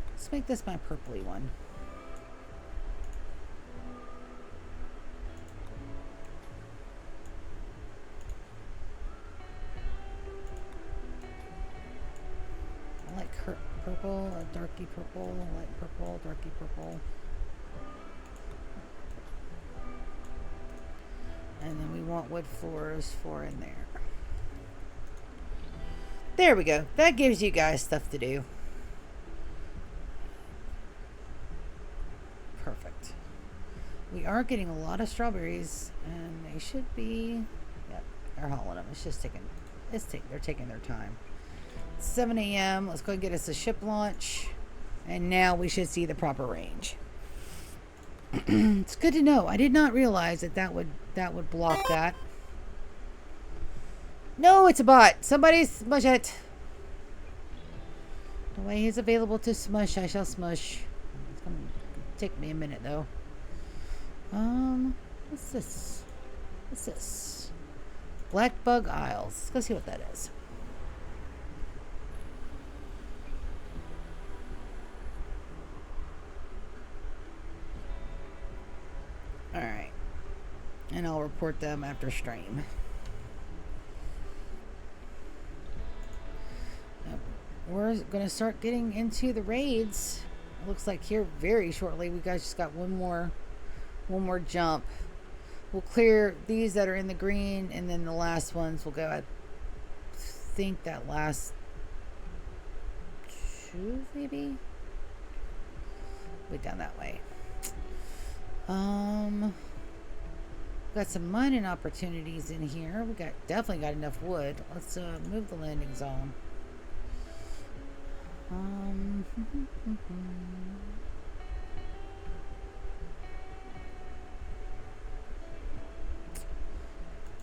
Let's make this my purpley one. I like purple, a darky purple, light purple, darky purple. And then we want wood floors for in there. There we go. That gives you guys stuff to do. Perfect. We are getting a lot of strawberries, and they should be. Yep, they're hauling them. It's just taking. They're taking their time. It's 7 a.m. Let's go and get us a ship launch, and now we should see the proper range. It's good to know. I did not realize that would block that. No, it's a bot. Somebody smush it. The way he's available to smush, I shall smush. It's gonna take me a minute though. What's this? What's this? Black Bug Isles. Let's go see what that is. and I'll report them after stream. We're gonna start getting into the raids. Looks like here very shortly. We guys just got one more jump. We'll clear these that are in the green, and then the last ones will go. I think that last 2 maybe. Way down that way. Got some mining opportunities in here. We definitely got enough wood. Let's move the landing zone.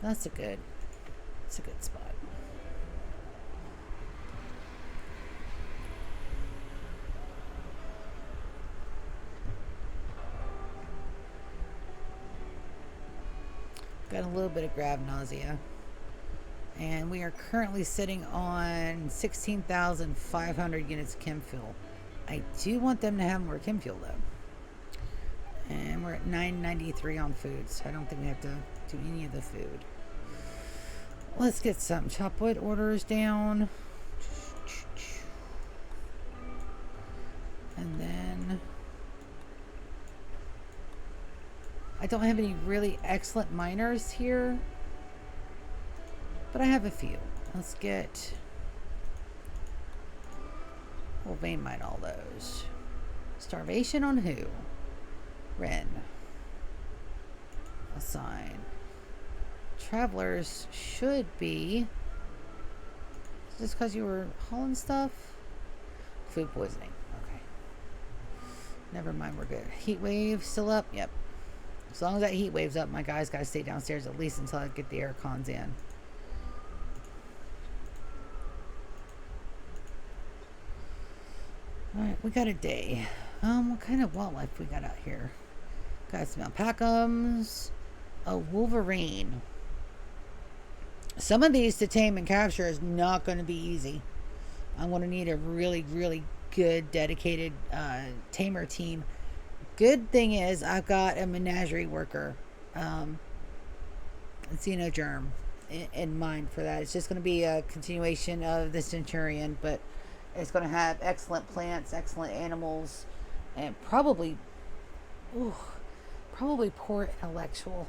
That's a good spot. Got a little bit of grab nausea. And we are currently sitting on 16,500 units of chem fuel. I do want them to have more chem fuel though. And we're at 993 on food, so I don't think we have to do any of the food. Let's get some chop wood orders down. And then I don't have any really excellent miners here, but I have a few. Let's get, we'll vein mine all those. Starvation on who? Ren. Assign. Travelers should be, just because you were hauling stuff? Food poisoning. Okay. Never mind, we're good. Heat wave still up? Yep. As long as that heat wave's up, my guys got to stay downstairs at least until I get the air cons in. Alright, we got a day. What kind of wildlife we got out here? Got some alpacas. A wolverine. Some of these to tame and capture is not going to be easy. I'm going to need a really, really good, dedicated tamer team. Good thing is I've got a menagerie worker, Xenogerm, in mind for that. It's just going to be a continuation of the Centurion, but it's going to have excellent plants, excellent animals, and probably poor intellectual.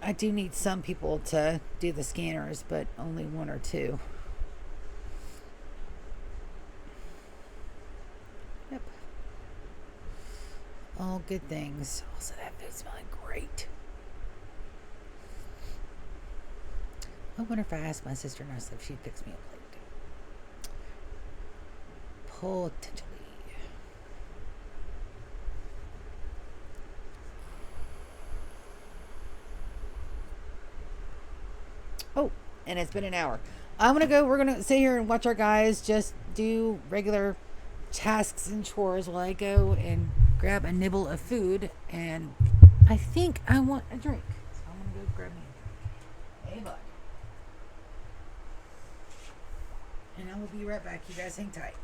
I do need some people to do the scanners, but only 1 or 2. Yep. All good things. Also, that food's smelling great. I wonder if I asked my sister nurse if she'd fix me a plate. Potentially. Oh, and it's been an hour. We're gonna sit here and watch our guys just do regular tasks and chores while I go and grab a nibble of food, and I think I want a drink. So I'm gonna go grab me a drink. Hey, bud. And I will be right back. You guys hang tight.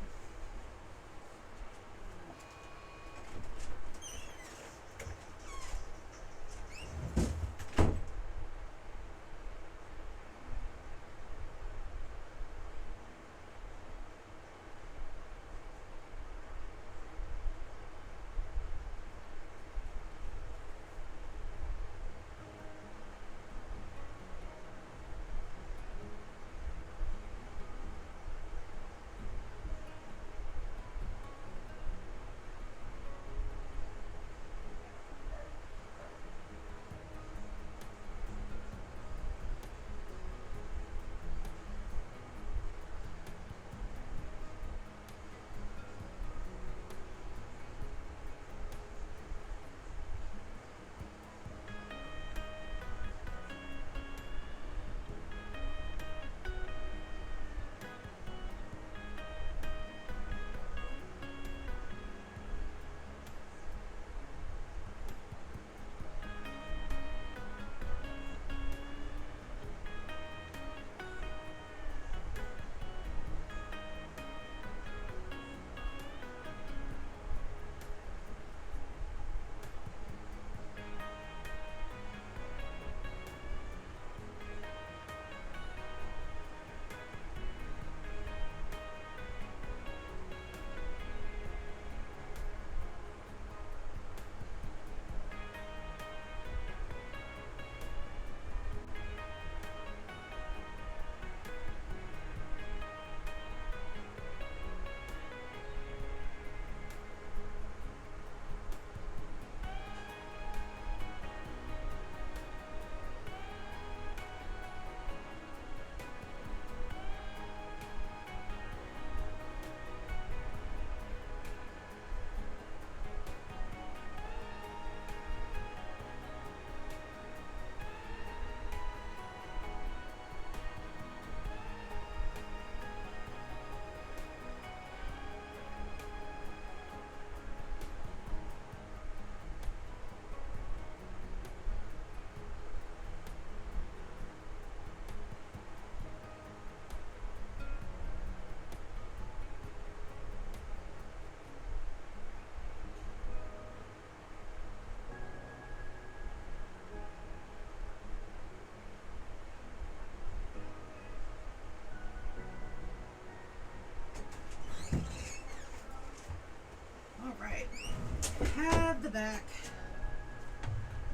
back.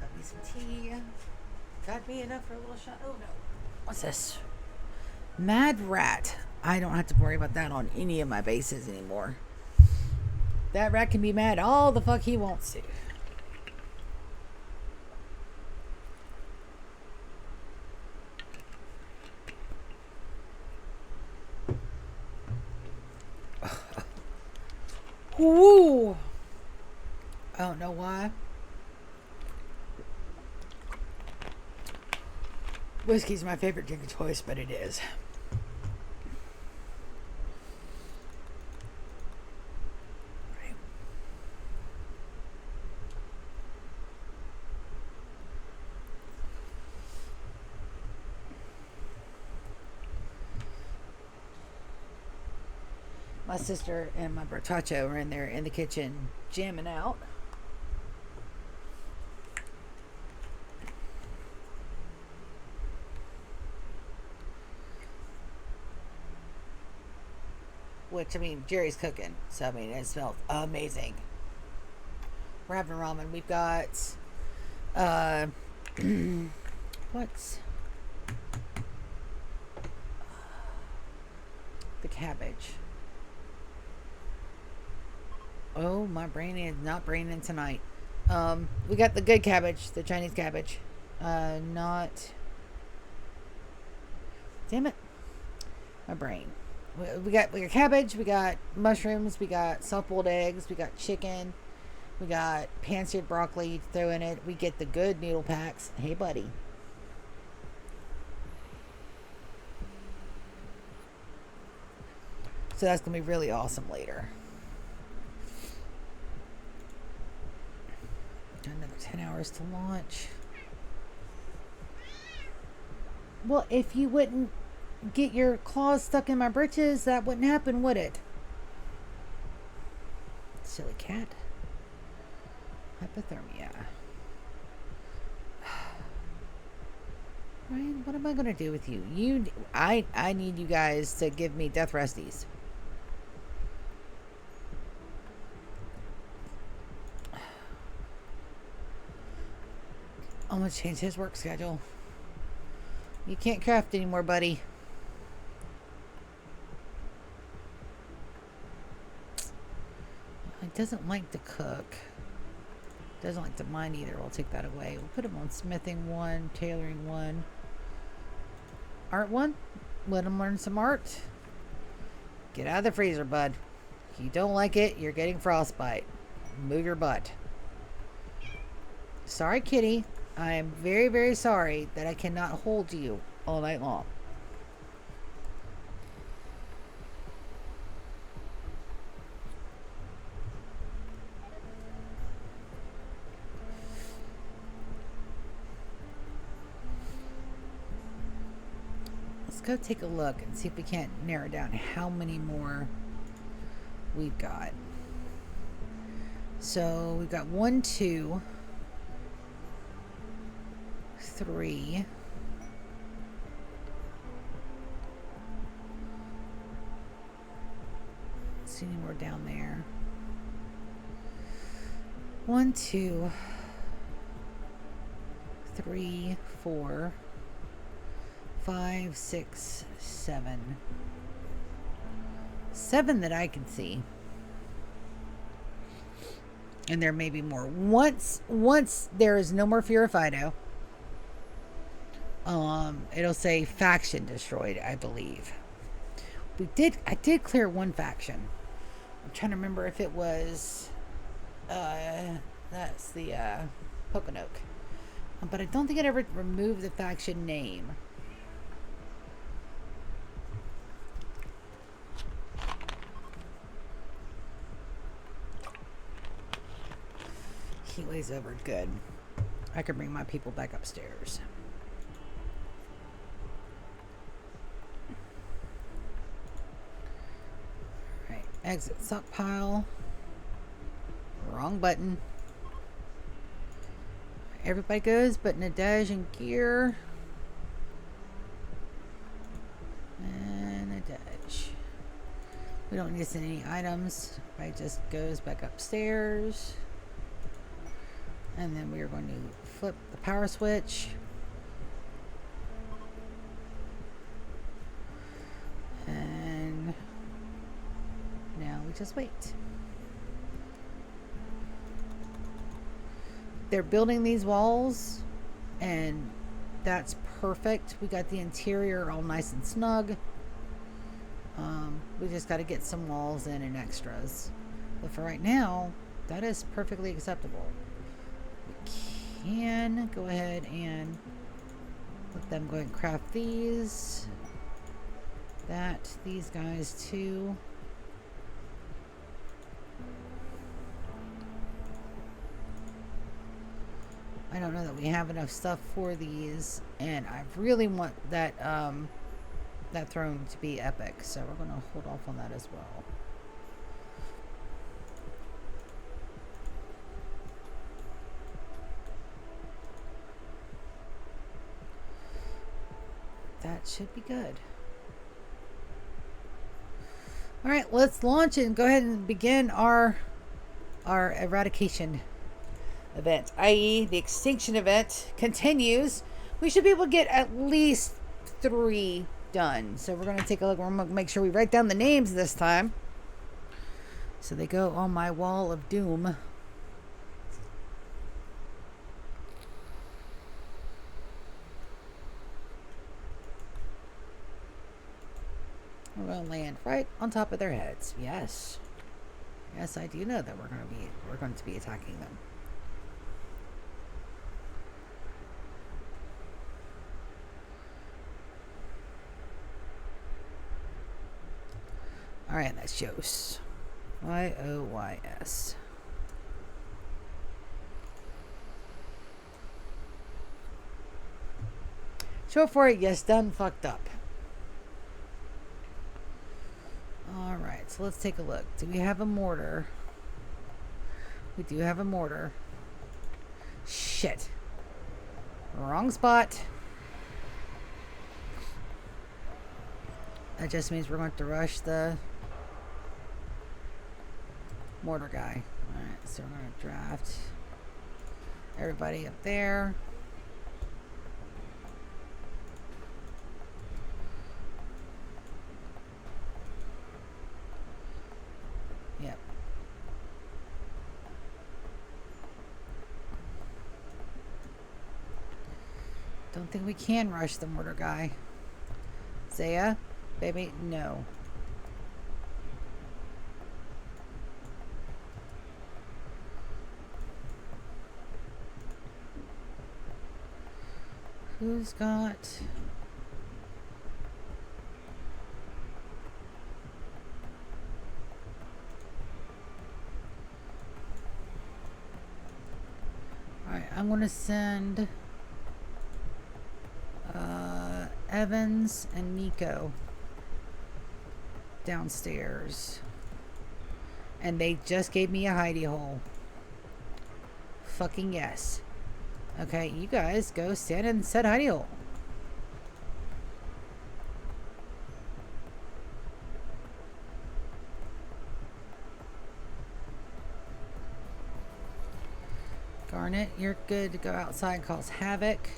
Got me some tea. Got me enough for a little shot. Oh no. What's this? Mad Rat. I don't have to worry about that on any of my bases anymore. That rat can be mad all the fuck he wants to. Woo! I don't know why. Whiskey's my favorite drink of choice, but it is. My sister and my brachacho were in there in the kitchen jamming out. Which, I mean, Jerry's cooking. So, I mean, it smells amazing. We're having ramen. We've got, what's the cabbage? Oh, my brain is not braining tonight. We got the good cabbage, the Chinese cabbage. Not. Damn it. My brain. We got cabbage, we got mushrooms, we got soft-boiled eggs, we got chicken, we got pan-seared broccoli to throw in it. We get the good noodle packs. Hey, buddy. So that's going to be really awesome later. Got another 10 hours to launch. Well, if you wouldn't get your claws stuck in my britches, that wouldn't happen, would it? Silly cat. Hypothermia. Ryan, what am I gonna do with you? I need you guys to give me death resties. I'm gonna change his work schedule. You can't craft anymore, buddy. He doesn't like to cook. Doesn't like to mine either. We'll take that away. We'll put him on smithing 1, tailoring 1, art 1. Let him learn some art. Get out of the freezer, bud. If you don't like it, you're getting frostbite. Move your butt. Sorry, kitty. I am very, very sorry that I cannot hold you all night long. Let's go take a look and see if we can't narrow down how many more we've got. So we've got 1, 2, 3. See any more down there? 1, 2, 3, 4, 5, 6, 7. 7 that I can see. And there may be more. Once there is no more Fear of Fido, it'll say faction destroyed, I believe. I did clear one faction. I'm trying to remember if it was that's the Poconoke. But I don't think it ever removed the faction name. He lays over good. I can bring my people back upstairs. Alright, exit stockpile. Wrong button. Everybody goes but Nadej and Gear. And Nadej. We don't need to send any items. Everybody just goes back upstairs. And then we are going to flip the power switch. And now we just wait. They're building these walls, and that's perfect. We got the interior all nice and snug. We just got to get some walls in and extras. But for right now, that is perfectly acceptable. We can go ahead and let them go ahead and craft these. These guys too. I don't know that we have enough stuff for these, and I really want that that throne to be epic, so we're going to hold off on that as well. That should be good. All right, let's launch and go ahead and begin our eradication event, i.e. the extinction event continues. We should be able to get at least 3 done. So we're going to take a look. We're going to make sure we write down the names this time, so they go on my wall of doom. We're going to land right on top of their heads. Yes. Yes, I do know that we're going to be attacking them. All right, that shows. Y-O-Y-S. Short for it, yes, done fucked up. All right, so let's take a look. Do we have a mortar? We do have a mortar. Shit. Wrong spot. That just means we're going to rush the mortar guy. Alright, so we're going to draft everybody up there. Yep. Don't think we can rush the mortar guy. Zaya, baby, no. Who's got... Alright, I'm going to send Evans and Nico downstairs. And they just gave me a hidey hole. Fucking yes. Okay, you guys go stand in said hidey hole. Garnet, you're good to go outside and cause havoc.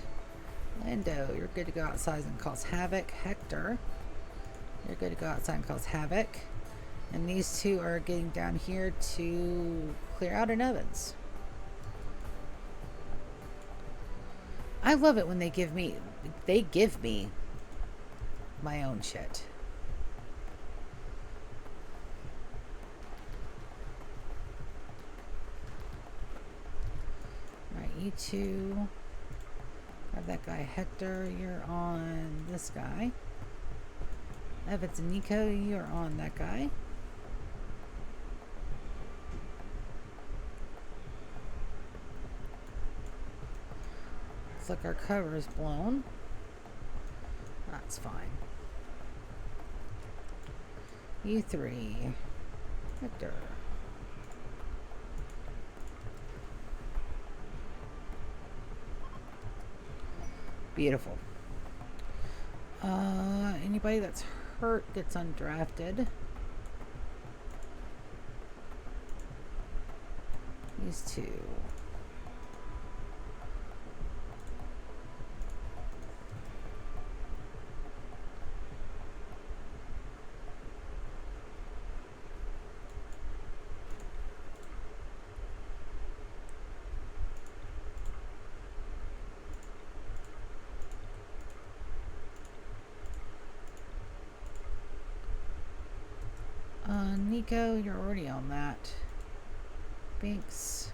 Lando, you're good to go outside and cause havoc. Hector, you're good to go outside and cause havoc. And these two are getting down here to clear out an Evans. I love it when they give me my own shit. Alright, you two. Grab that guy Hector, you're on this guy. Evans and Nico, you're on that guy. Looks like our cover is blown. That's fine. You three. Hector. Beautiful. Anybody that's hurt gets undrafted. These two. Nico, you're already on that. Binks.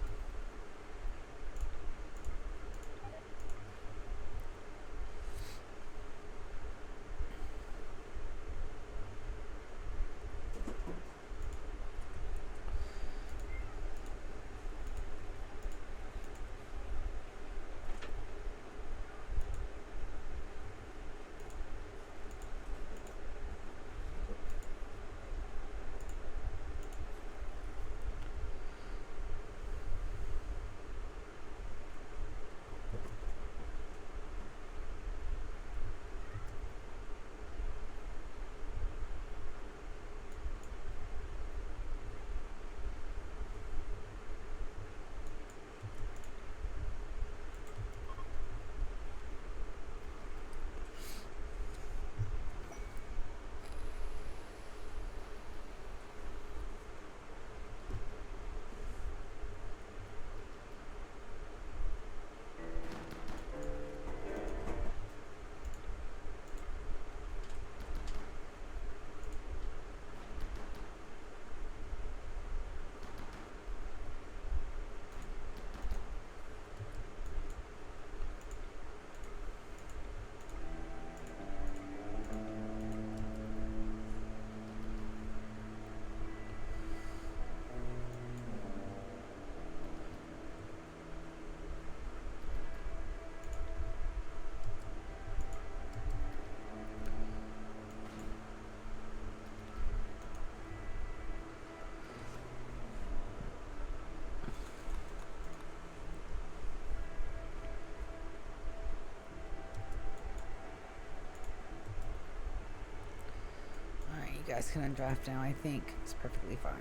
You guys can undraft now, I think. It's perfectly fine.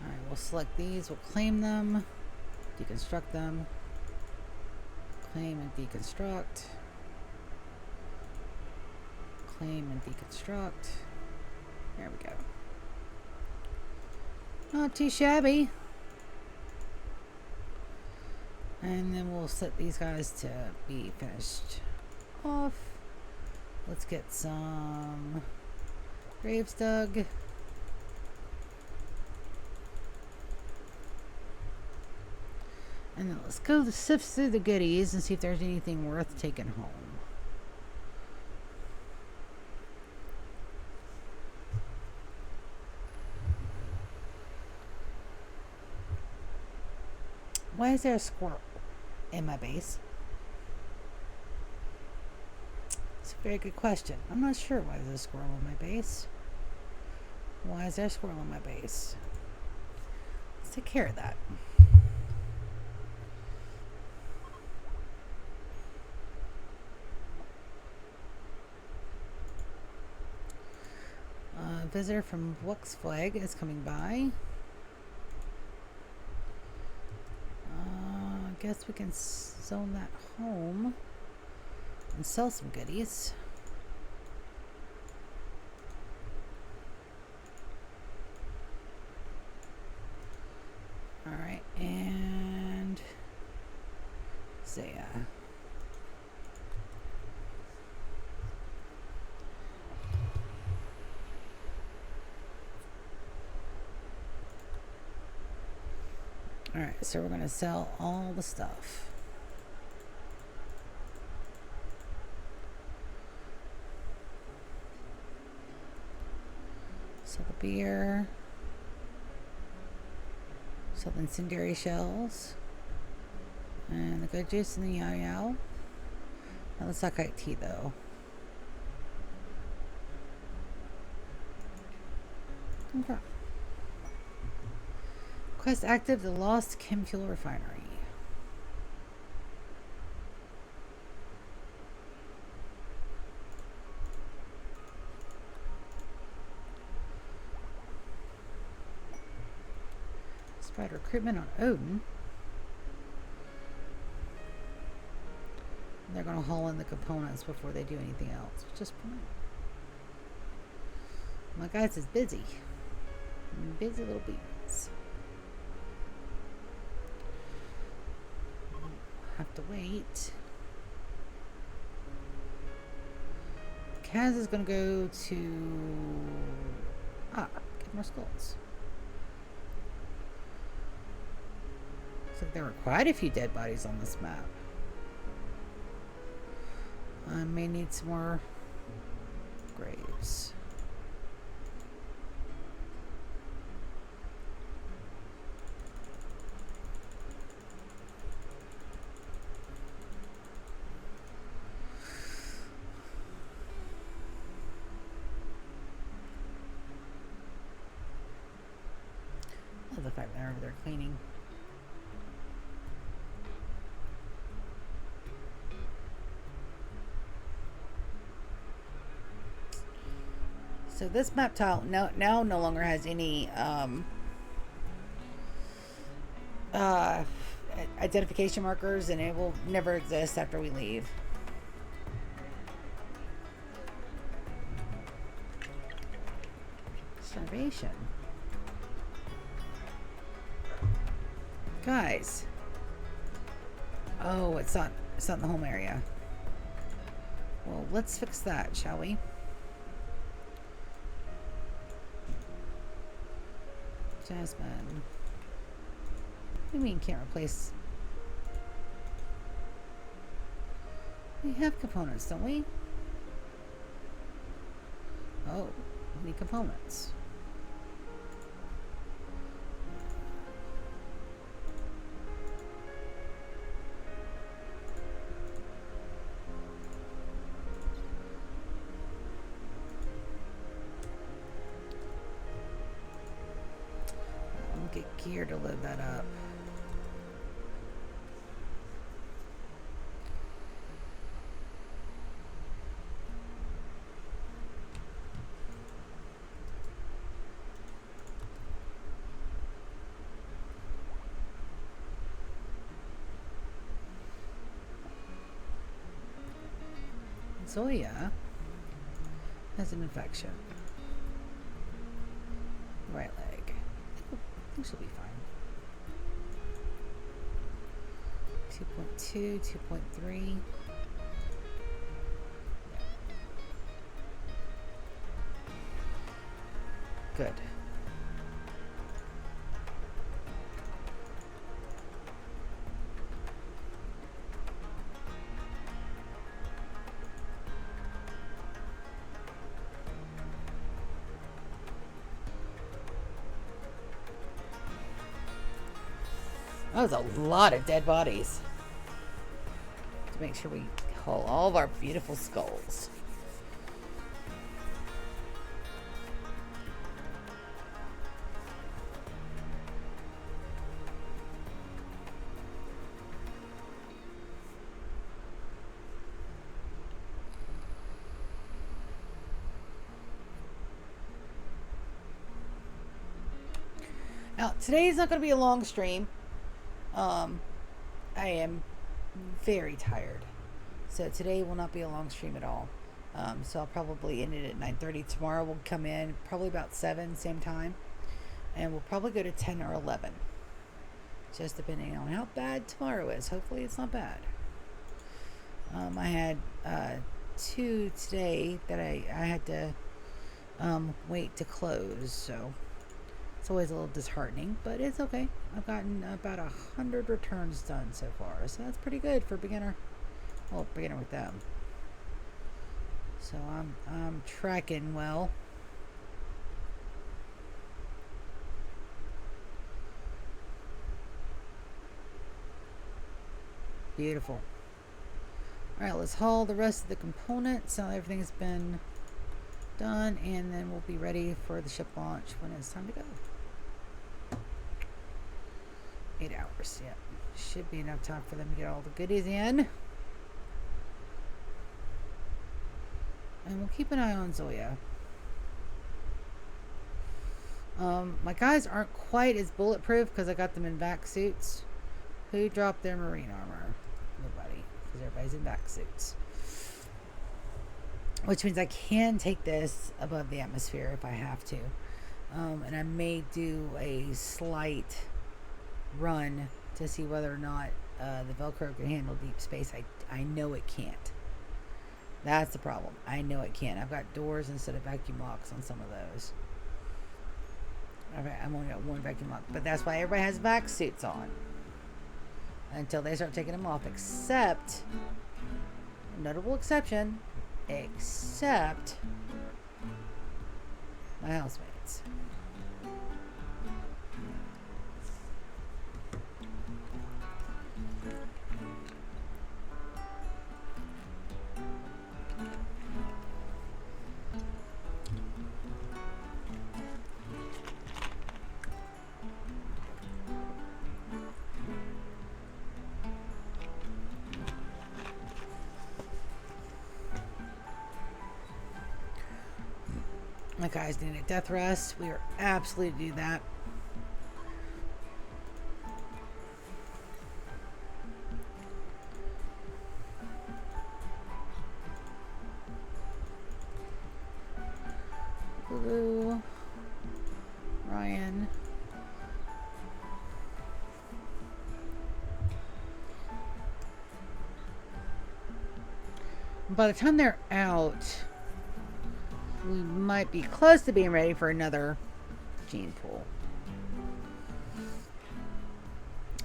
Alright, we'll select these. We'll claim them. Deconstruct them. Claim and deconstruct. Claim and deconstruct. There we go. Not too shabby. And then we'll set these guys to be finished off. Let's get some graves dug. And then let's go sift through the goodies and see if there's anything worth taking home. Why is there a squirrel in my base? It's a very good question. I'm not sure why there's a squirrel in my base. Why is there a squirrel in my base? Let's take care of that. Visitor from Wux Flag is coming by. I guess we can zone that home and sell some goodies. Alright, and Zaya. Alright, so we're going to sell all the stuff. Sell the beer. Sell the incendiary shells. And the good juice and the yao yao. Now the Sakai tea though. Okay. Quest active, the Lost Chem Fuel Refinery. Spread recruitment on Odin. They're going to haul in the components before they do anything else, which is fine. My guys is busy. Busy little beans. Have to wait. Kaz is going to go to more skulls. Looks like there were quite a few dead bodies on this map. I may need some more graves. Love the fact they're over there cleaning. So this map tile now no longer has any identification markers, and it will never exist after we leave. Starvation. Guys. Oh, it's not in the home area. Well, let's fix that, shall we? Jasmine. What do you mean can't replace? We have components, don't we? Oh, we need components. Get gear to load that up. Zoya has an infection. Right leg. I think she'll be fine. 2.2, 2.3. Good. That was a lot of dead bodies. To make sure we haul all of our beautiful skulls. Now, today is not going to be a long stream. I am very tired, so today will not be a long stream at all. So I'll probably end it at 9:30. Tomorrow we'll come in probably about 7, same time, and we'll probably go to 10 or 11, just depending on how bad tomorrow is. Hopefully it's not bad. I had 2 today that I had to wait to close, so it's always a little disheartening, but it's okay. I've gotten about 100 returns done so far, so that's pretty good for beginner. Well, beginner with them. So I'm tracking well. Beautiful. All right, let's haul the rest of the components. Now everything's been done, and then we'll be ready for the ship launch when it's time to go. 8 hours, yeah. Should be enough time for them to get all the goodies in. And we'll keep an eye on Zoya. My guys aren't quite as bulletproof because I got them in vac suits. Who dropped their marine armor? Nobody, because everybody's in vac suits. Which means I can take this above the atmosphere if I have to. And I may do a slight run to see whether or not the Velcro can handle deep space. I know it can't. That's the problem. I know it can't. I've got doors instead of vacuum locks on some of those. I'm only got one vacuum lock, but that's why everybody has vac suits on until they start taking them off. Except, notable exception, except my housemates. My guys need a death rest. We are absolutely do that. Blue, Ryan. By the time they're out, we might be close to being ready for another gene pool.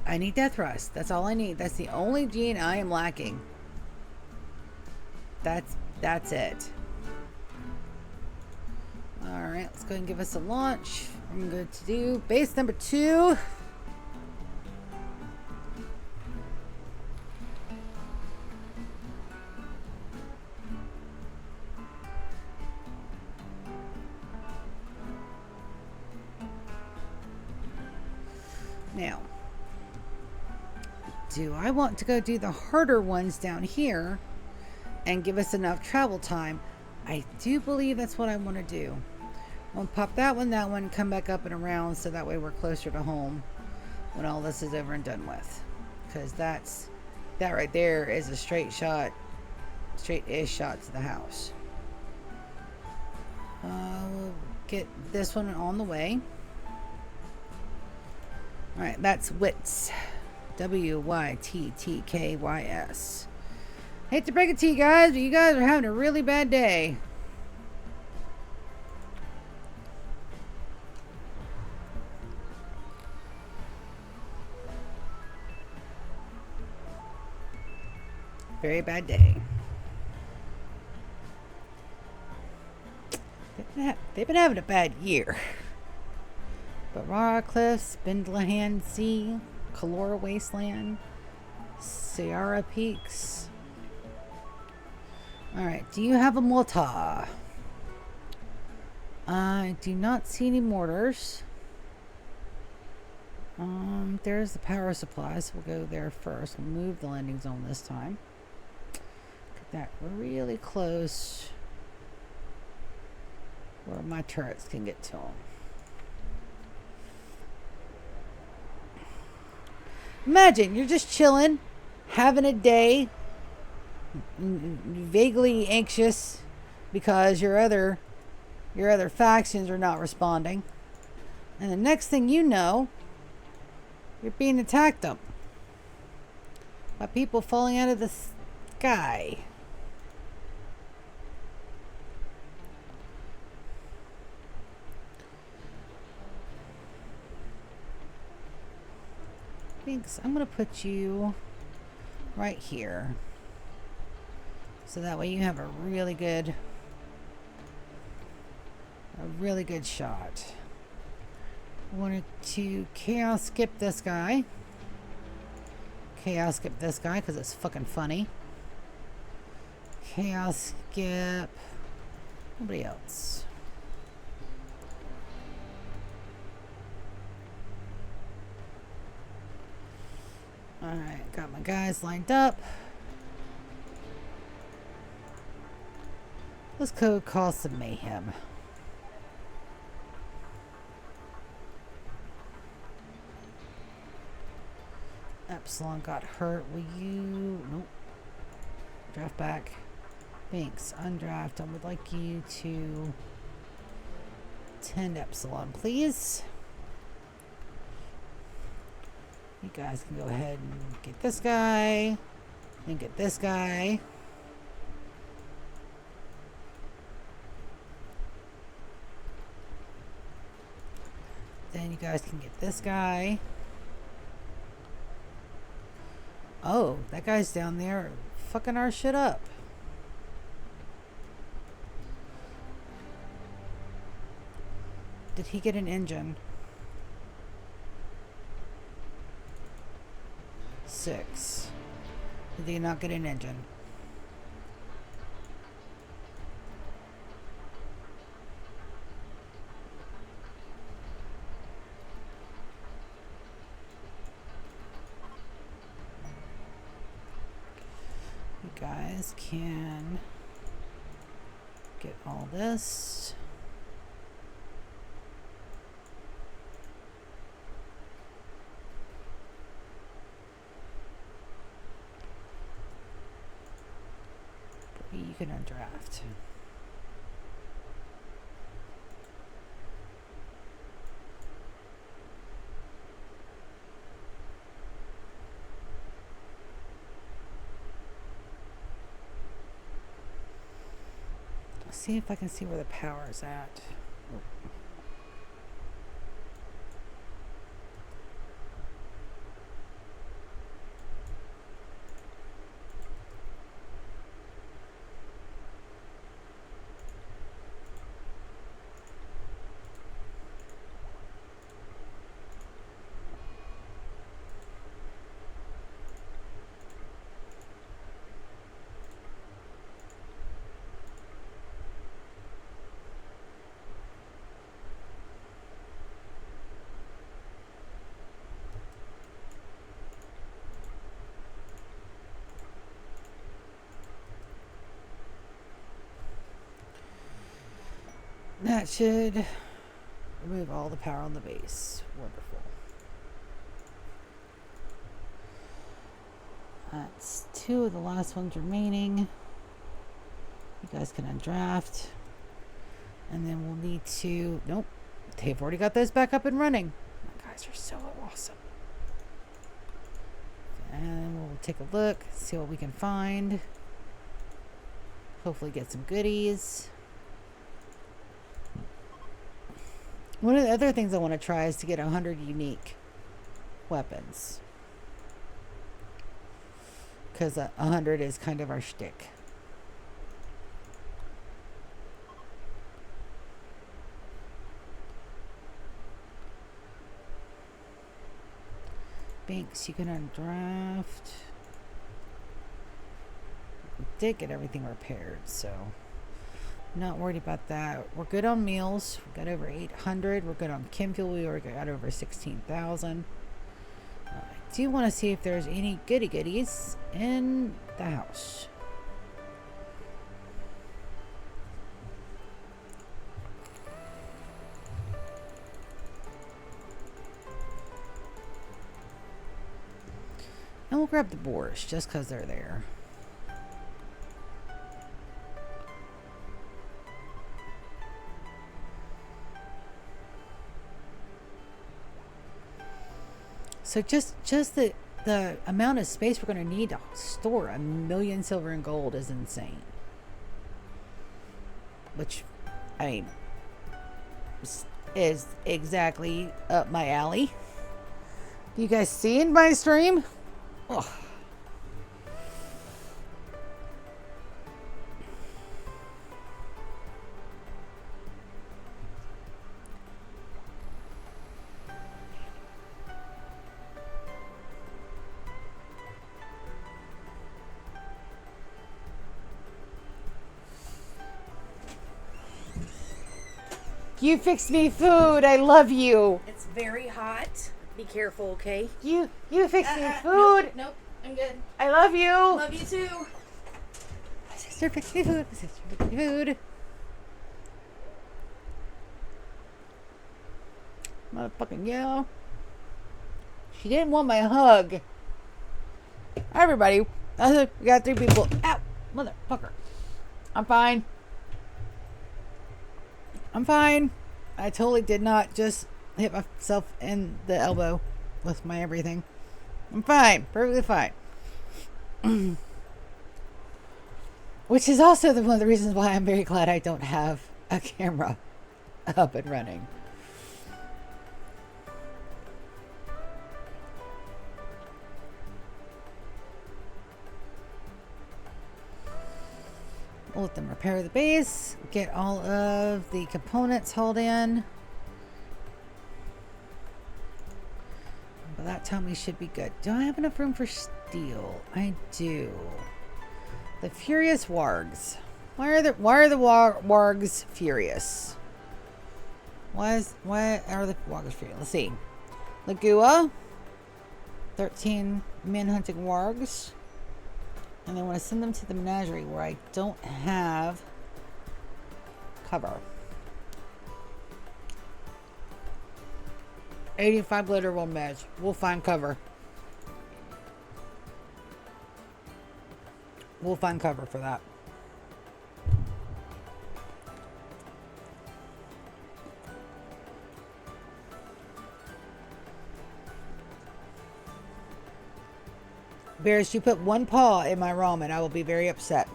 I need death rust. That's all I need. That's the only gene I am lacking. That's it. Alright, let's go ahead and give us a launch. I'm going to do base number 2. Now, do I want to go do the harder ones down here and give us enough travel time? I do believe that's what I want to do. I'll pop that one, come back up and around so that way we're closer to home when all this is over and done with. Because that right there is a straight-ish shot to the house. We'll get this one on the way. Alright, that's Wits. WYTTKYS. Hate to break it to you guys, but you guys are having a really bad day. Very bad day. They've been having a bad year. But Rara Cliffs, Bindlehan Sea, Kalora Wasteland, Sierra Peaks. Alright, do you have a mortar? I do not see any mortars. There's the power supply, so we'll go there first. We'll move the landing zone this time. Get that really close where my turrets can get to them. Imagine you're just chilling, having a day, vaguely anxious because your other factions are not responding, and the next thing you know, you're being attacked up by people falling out of the sky. Thanks. I'm going to put you right here. So that way you have a really good shot. I wanted to chaos skip this guy. Chaos skip this guy because it's fucking funny. Chaos skip nobody else. Alright, got my guys lined up. Let's go cause some mayhem. Epsilon got hurt. Will you... Nope. Draft back. Thanks. Undraft. I would like you to... tend Epsilon, please. You guys can go ahead and get this guy. And get this guy. Then you guys can get this guy. Oh, that guy's down there fucking our shit up. Did he get an engine? 6. Did he not get an engine? You guys can get all this. You can undraft. Let's see if I can see where the power's at. That should remove all the power on the base. Wonderful. That's 2 of the last ones remaining. You guys can undraft. And then we'll need to... Nope. They've already got those back up and running. You guys are so awesome. And we'll take a look, see what we can find. Hopefully get some goodies. One of the other things I want to try is to get 100 unique weapons. Because 100 is kind of our shtick. Banks, you can undraft. We did get everything repaired, so not worried about that. We're good on meals. We got over 800. We're good on chem fuel. We already got over 16,000. I do want to see if there's any goodies in the house. And we'll grab the boars just because they're there. So just the amount of space we're going to need to store 1 million silver and gold is insane. Which, I mean, is exactly up my alley. You guys seeing my stream? Oh. You fixed me food. I love you. It's very hot. Be careful, okay? You fixed me food. Nope, I'm good. I love you. Love you too. My sister fixed me food. My sister fixed me food. Motherfucking yeah. She didn't want my hug. Hi, everybody. We got 3 people. Ow, motherfucker. I'm fine. I'm fine. I totally did not just hit myself in the elbow with my everything. I'm fine. Perfectly fine. Which is also one of the reasons why I'm very glad I don't have a camera up and running. We'll let them repair the base, get all of the components hauled in. By that time, we should be good. Do I have enough room for steel? I do. The furious wargs. Why are the wargs furious? Why are the wargs furious? Let's see. Lagua. 13 men hunting wargs. And I want to send them to the menagerie where I don't have cover. 85 glitter will match. We'll find cover. We'll find cover for that. Bears, you put one paw in my ramen, I will be very upset.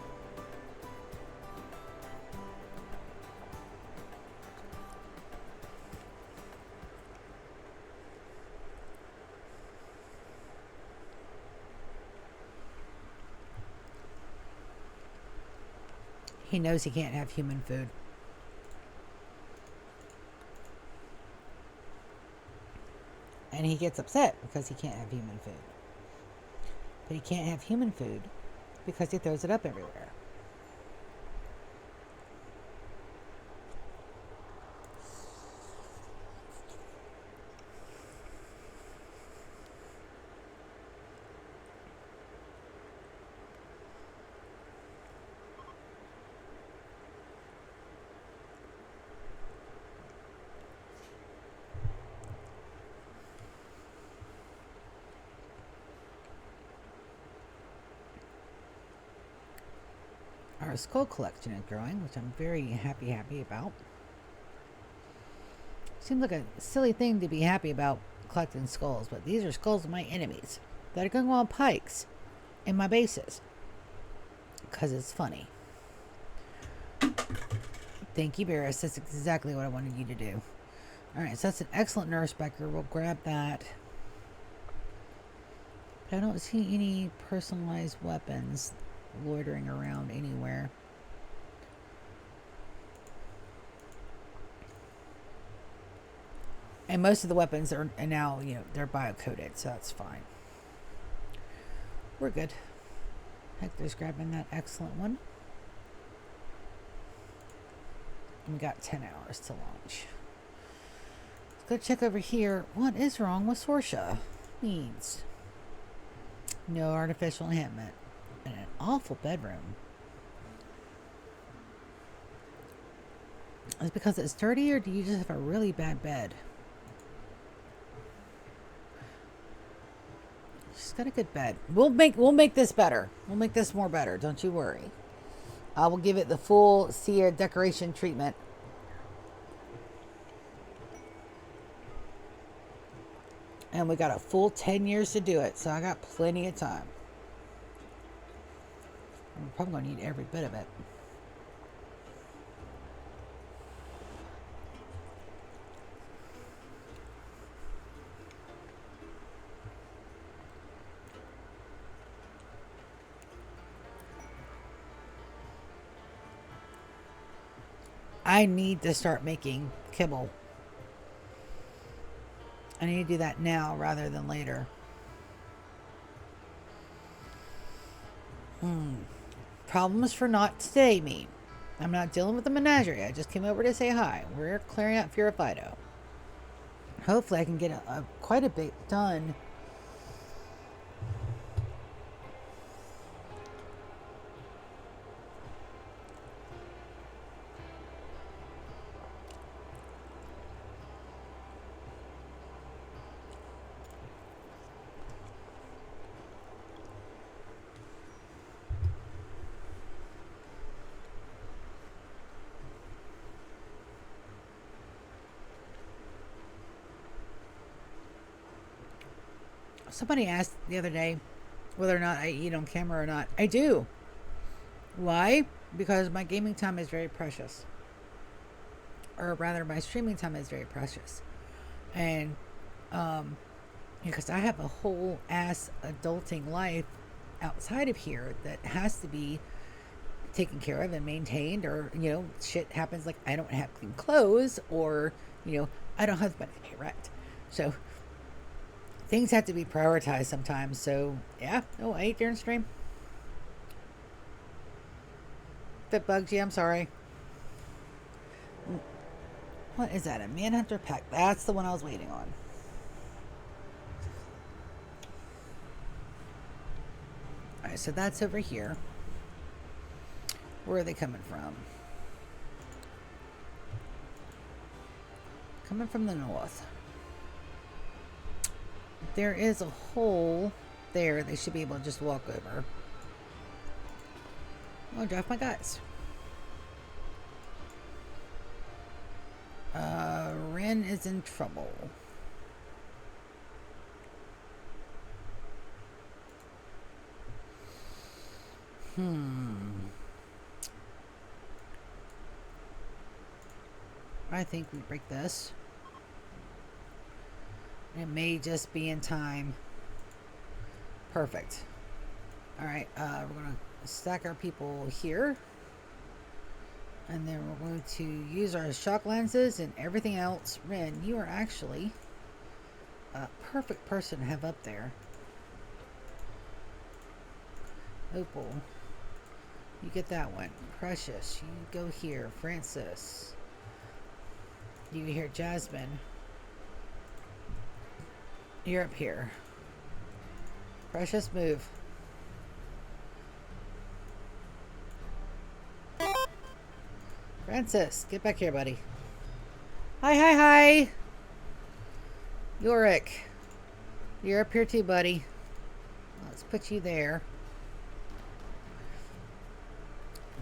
He knows he can't have human food. And he gets upset because he can't have human food. But he can't have human food because he throws it up everywhere. Our skull collection is growing, which I'm very happy about. Seems like a silly thing to be happy about collecting skulls, but these are skulls of my enemies that are going to go on pikes in my bases. Because it's funny. Thank you, Barris. That's exactly what I wanted you to do. Alright, so that's an excellent nurse Becker. We'll grab that. But I don't see any personalized weapons loitering around anywhere. And most of the weapons are now, they're bio-coded, so that's fine. We're good. Hector's grabbing that excellent one. And we got 10 hours to launch. Let's go check over here. What is wrong with Sorsha? Needs no artificial enhancement. And an awful bedroom. Is it because it's dirty, or do you just have a really bad bed? She's got a good bed. We'll make this better. We'll make this more better. Don't you worry. I will give it the full Seer decoration treatment. And we got a full 10 years to do it, so I got plenty of time. I'm probably going to need every bit of it. I need to start making kibble. I need to do that now rather than later. Problems for not today, me. I'm not dealing with the menagerie. I just came over to say hi. We're clearing out Furifido. Hopefully I can get quite a bit done. Somebody asked the other day whether or not I eat on camera or not. I do. Why? Because my gaming time is very precious. Or rather, my streaming time is very precious. And because I have a whole ass adulting life outside of here that has to be taken care of and maintained, or shit happens like I don't have clean clothes, or I don't have the money to pay rent. So things have to be prioritized sometimes. So yeah, I ate during stream. If it bugs you, I'm sorry. What is that? A Manhunter pack? That's the one I was waiting on. Alright, so that's over here. Where are they coming from? Coming from the north. There is a hole there they should be able to just walk over. I'll draft my guys. Ren is in trouble. I think we break this. It may just be in time. Perfect. Alright, we're going to stack our people here. And then we're going to use our shock lenses and everything else. Ren, you are actually a perfect person to have up there. Opal, you get that one. Precious, you go here. Francis, you hear Jasmine. You're up here. Precious, move. Francis, get back here, buddy. Hi, hi, hi. Yorick, you're up here too, buddy. Let's put you there.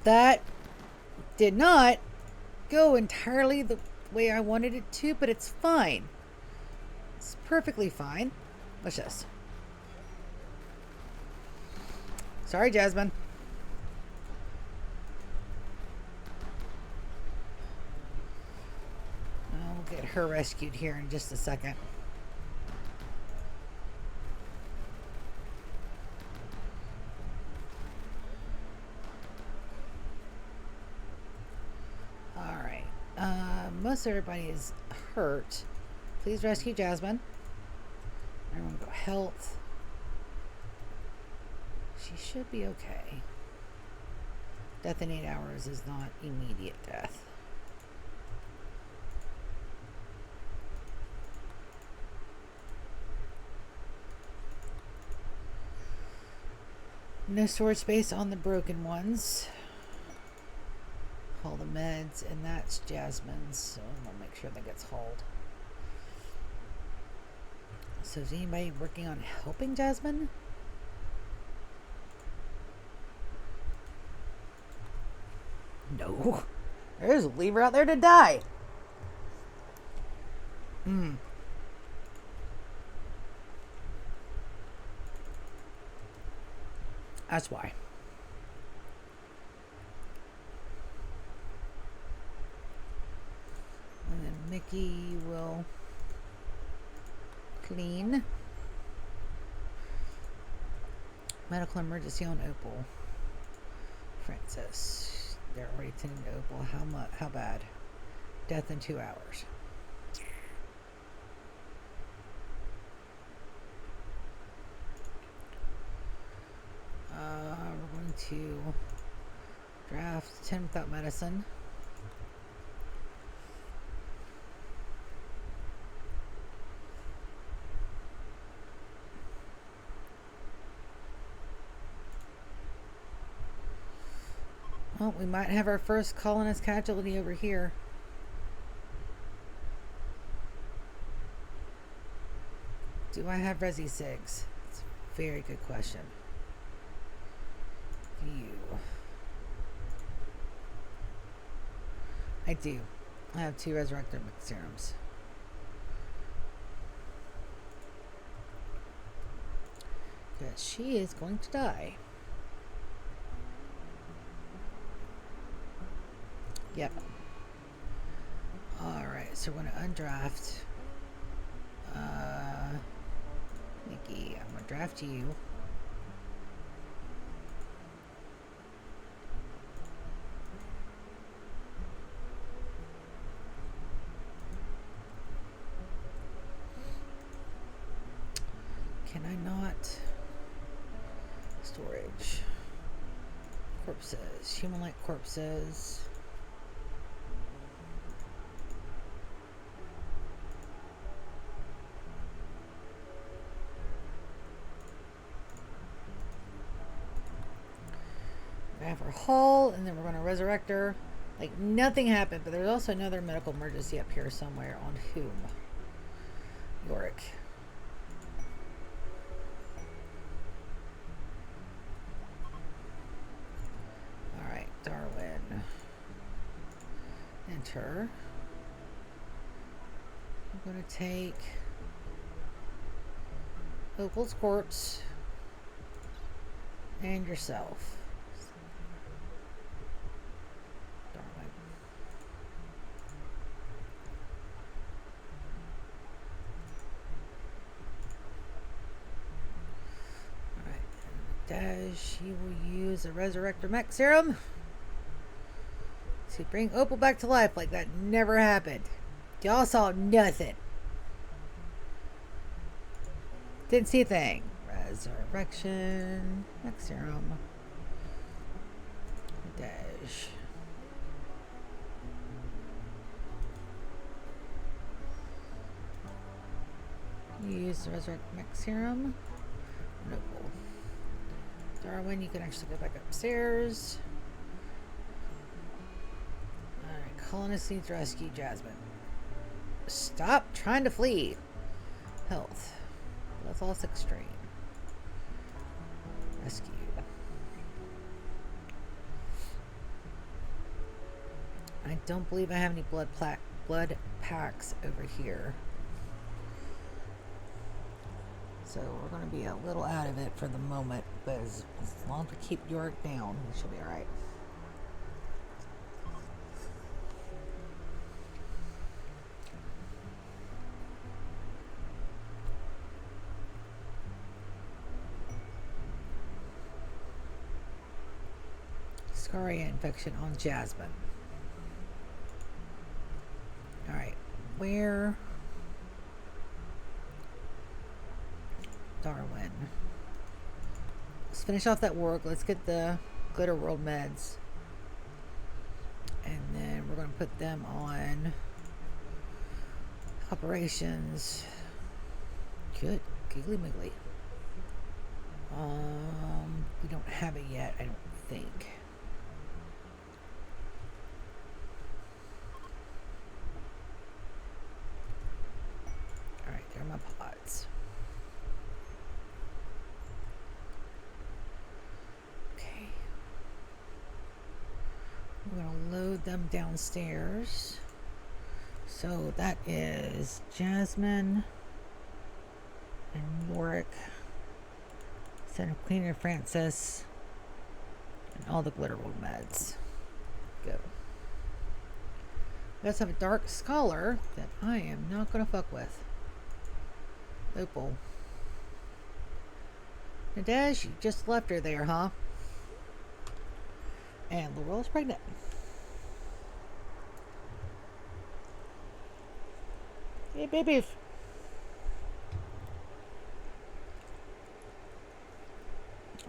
That did not go entirely the way I wanted it to, but it's fine. It's perfectly fine. What's this? Sorry, Jasmine. I'll get her rescued here in just a second. Alright. Most everybody is hurt. Please rescue Jasmine. I'm going to go health. She should be okay. Death in 8 hours is not immediate death. No storage space on the broken ones. Haul the meds, and that's Jasmine's, so we'll make sure that gets hauled. So is anybody working on helping Jasmine? No. There's a lever out there to die. That's why. And then Mickey will clean. Medical emergency on Opal. Francis. They're already tending to Opal. How bad? Death in 2 hours. We're going to draft 10 without medicine. Well, we might have our first colonist casualty over here. Do I have Resi Sigs? It's a very good question. I do. I have 2 Resurrector serums. Because she is going to die. Yep. Alright, so we're going to undraft. Nikki, I'm going to draft you. Can I not? Storage. Corpses. Human-like corpses. We have her hull, and then we're going to resurrect her. Like nothing happened, but there's also another medical emergency up here somewhere. On whom? Yorick. Alright, Darwin. Enter. I'm going to take Opal's corpse and yourself. Darwin. Alright, Dash, you will use a Resurrector Mech Serum to bring Opal back to life like that never happened. Y'all saw nothing. Didn't see a thing. Resurrection. Mech Serum. Dash. Use the Resurrect Mech Serum. Noble. Darwin, you can actually go back upstairs. Alright, colonist needs to rescue Jasmine. Stop trying to flee. Health. Blood loss extreme. Rescue. I don't believe I have any blood packs over here. So we're going to be a little out of it for the moment, but as long as we keep Yorick down, we should be alright. Scaria infection on Jasmine. Alright, where? Darwin. Let's finish off that work. Let's get the Glitter World meds. And then we're going to put them on operations. Good. Giggly Miggly. We don't have it yet, I don't think. Alright, there are my pods. Okay. We're going to load them downstairs. So that is Jasmine and Yorick. Center Cleaner Francis. And all the Glitter World meds. Go. We also have a Dark Scholar that I am not going to fuck with. Opal. Nadej, you just left her there, huh? And Laurel's pregnant. Hey, babies.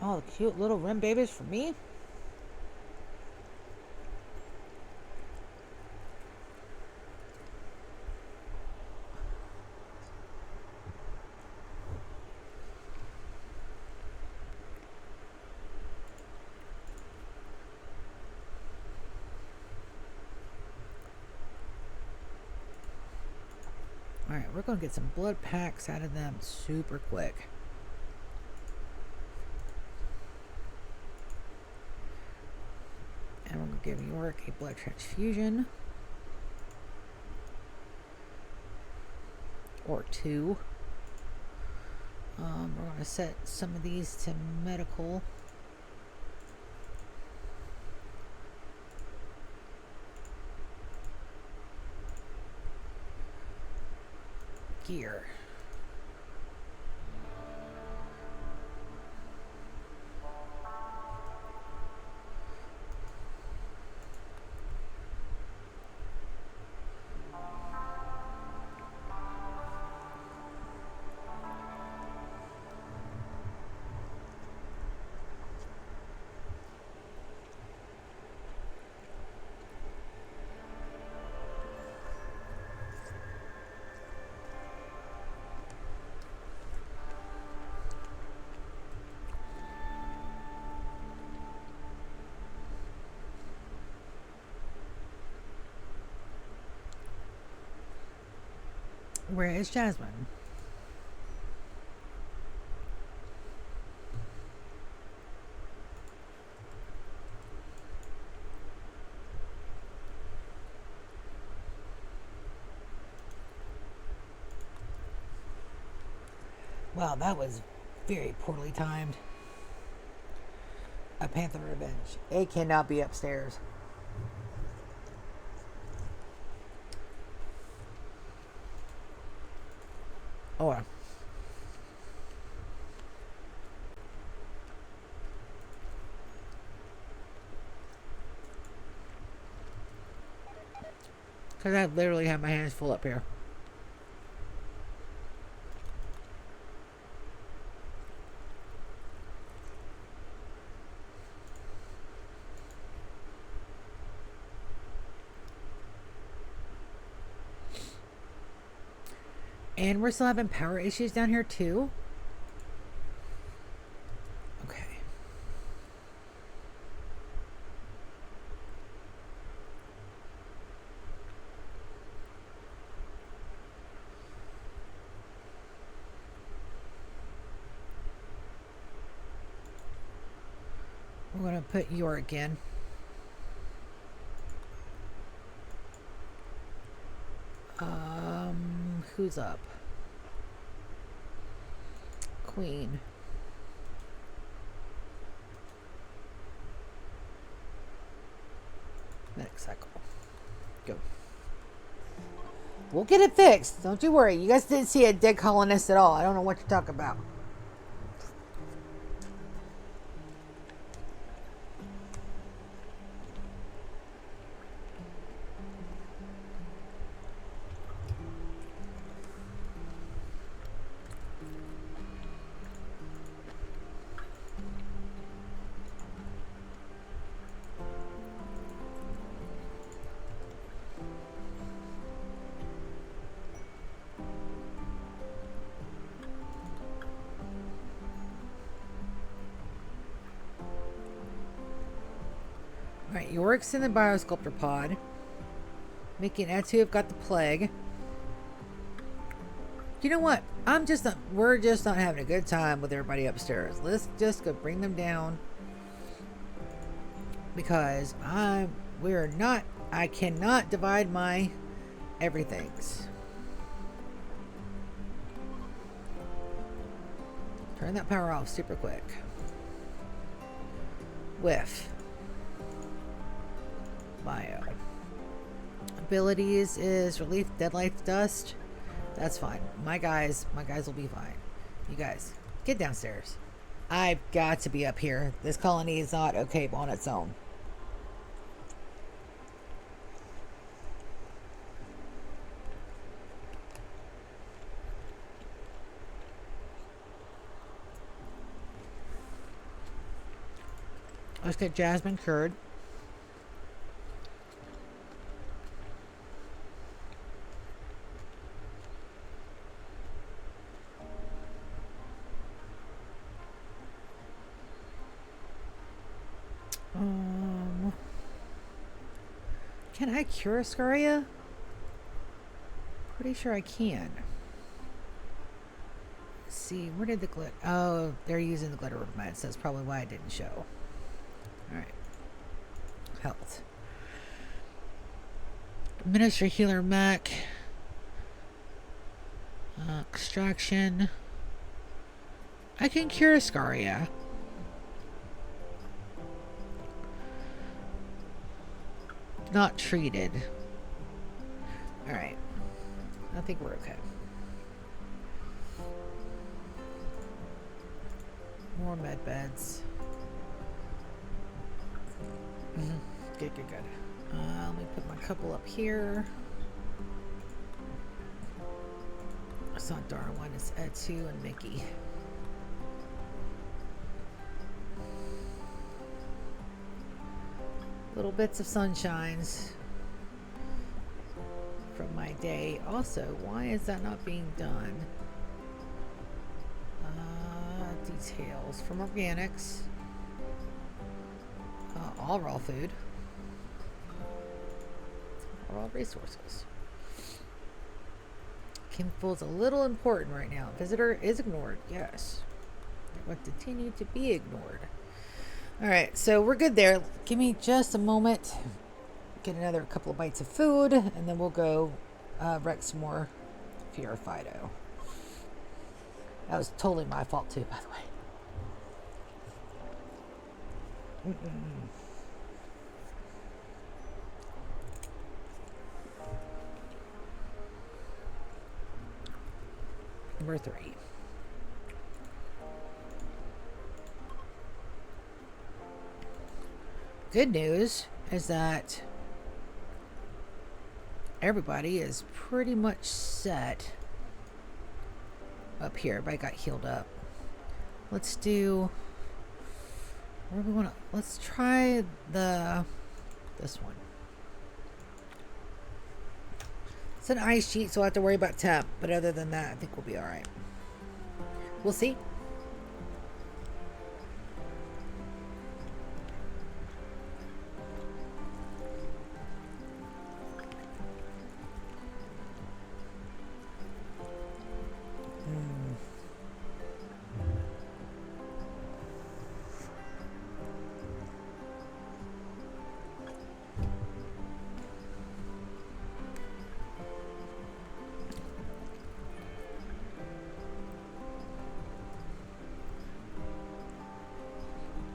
Oh, the cute little Rim babies for me? Alright, we're going to get some blood packs out of them super quick. And we're going to give Yorick a blood transfusion. Or two. We're going to set some of these to medical. Gear. Where is Jasmine? Wow, that was very poorly timed. A Panther Revenge. It cannot be upstairs. Oh. Because I literally have my hands full up here. And we're still having power issues down here too. Okay. We're going to put York in. Who's up? Queen. Next cycle. Go. We'll get it fixed. Don't you worry. You guys didn't see a dead colonist at all. I don't know what you're talking about. Alright, York's in the Biosculptor pod. Mickey and Etu have got the plague. You know what? We're just not having a good time with everybody upstairs. Let's just go bring them down. Because I cannot divide my everythings. Turn that power off super quick. Whiff. Bio. Abilities is relief deadlight dust. That's fine. My guys will be fine. You guys, get downstairs. I've got to be up here. This colony is not okay on its own. Let's get Jasmine cured. Can I cure Scaria? Pretty sure I can. Let's see, where did the glitter? Oh, they're using the glitter meds. That's probably why it didn't show. Alright. Health. Minister Healer Mech. Extraction. I can cure Scaria. Not treated. Alright. I think we're okay. More med beds. Good. Let me put my couple up here. It's not Darwin, it's Etu and Mickey. Little bits of sunshines from my day. Also, why is that not being done? Details from organics. All raw food. All raw resources. Chemical is a little important right now. Visitor is ignored. Yes. It will continue to be ignored. All right, so we're good there. Give me just a moment. Get another couple of bites of food, and then we'll go wreck some more Fear Fido. That was totally my fault too, by the way. Number 3. Good news is that everybody is pretty much set up here. Everybody got healed up. Let's do... Where do we want to... Let's try this one. It's an ice sheet, so I will have to worry about temp. But other than that, I think we'll be alright. We'll see.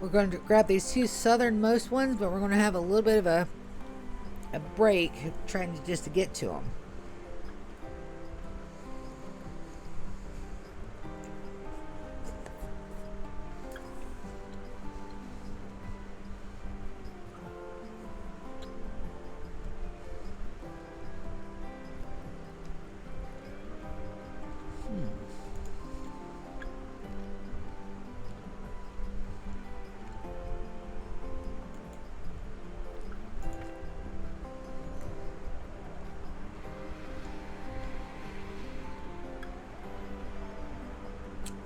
We're going to grab these 2 southernmost ones, but we're going to have a little bit of a break trying to get to them.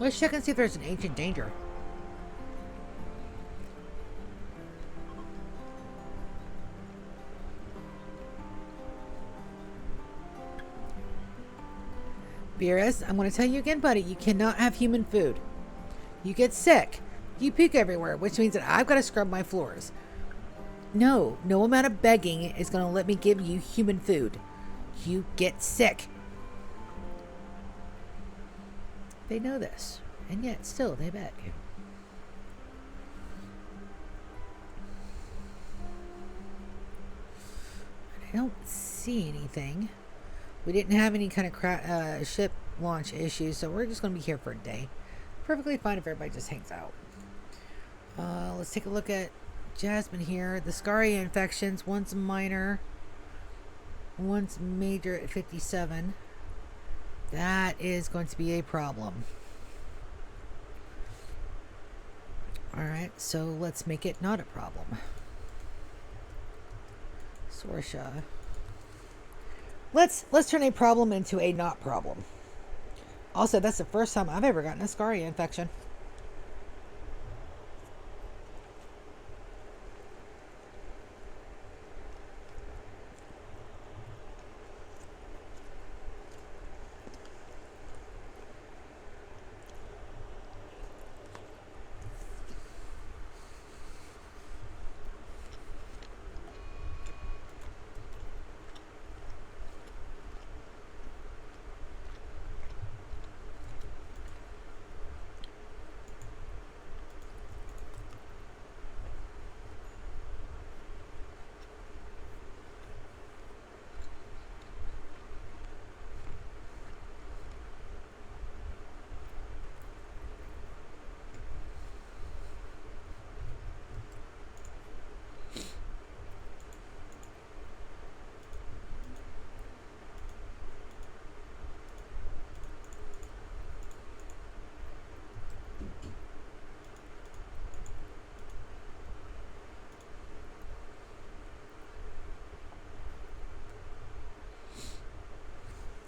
Let's check and see if there's an ancient danger. Beerus, I'm going to tell you again, buddy, you cannot have human food. You get sick. You puke everywhere, which means that I've got to scrub my floors. No amount of begging is going to let me give you human food. You get sick. They know this, and yet still they beg. I don't see anything. We didn't have any kind of ship launch issues, so we're just going to be here for a day. Perfectly fine if everybody just hangs out. Let's take a look at Jasmine here. The Scaria infections, one's minor, one's major at 57. That is going to be a problem. Alright, so let's make it not a problem. Sorsha. Let's turn a problem into a not problem. Also, that's the first time I've ever gotten a Scaria infection.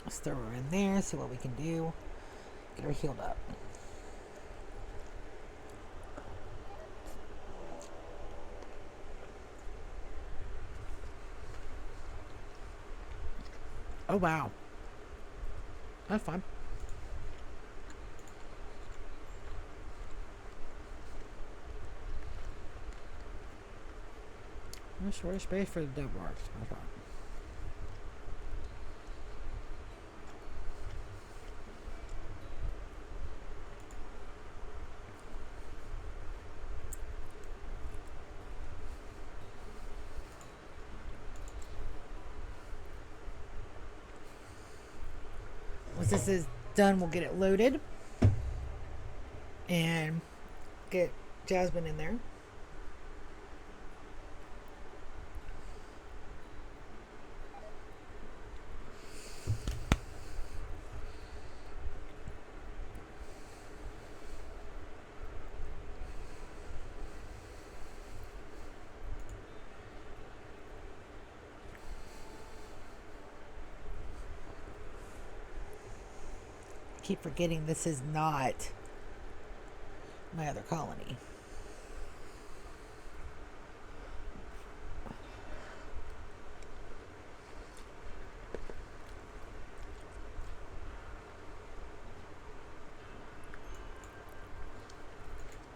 Let's throw her in there, see what we can do. Get her healed up. Oh, wow. That's fine. No storage space for the dead marks. That's fine. Once this is done, we'll get it loaded and get Jasmine in there. Keep forgetting this is not my other colony.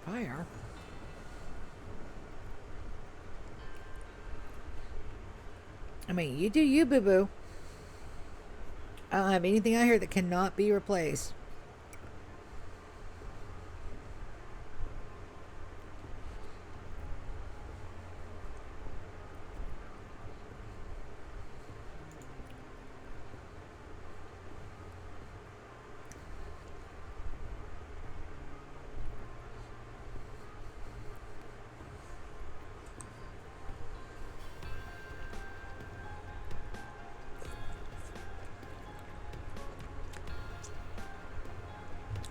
Fire. I mean, you do you, boo-boo. I don't have anything out here that cannot be replaced.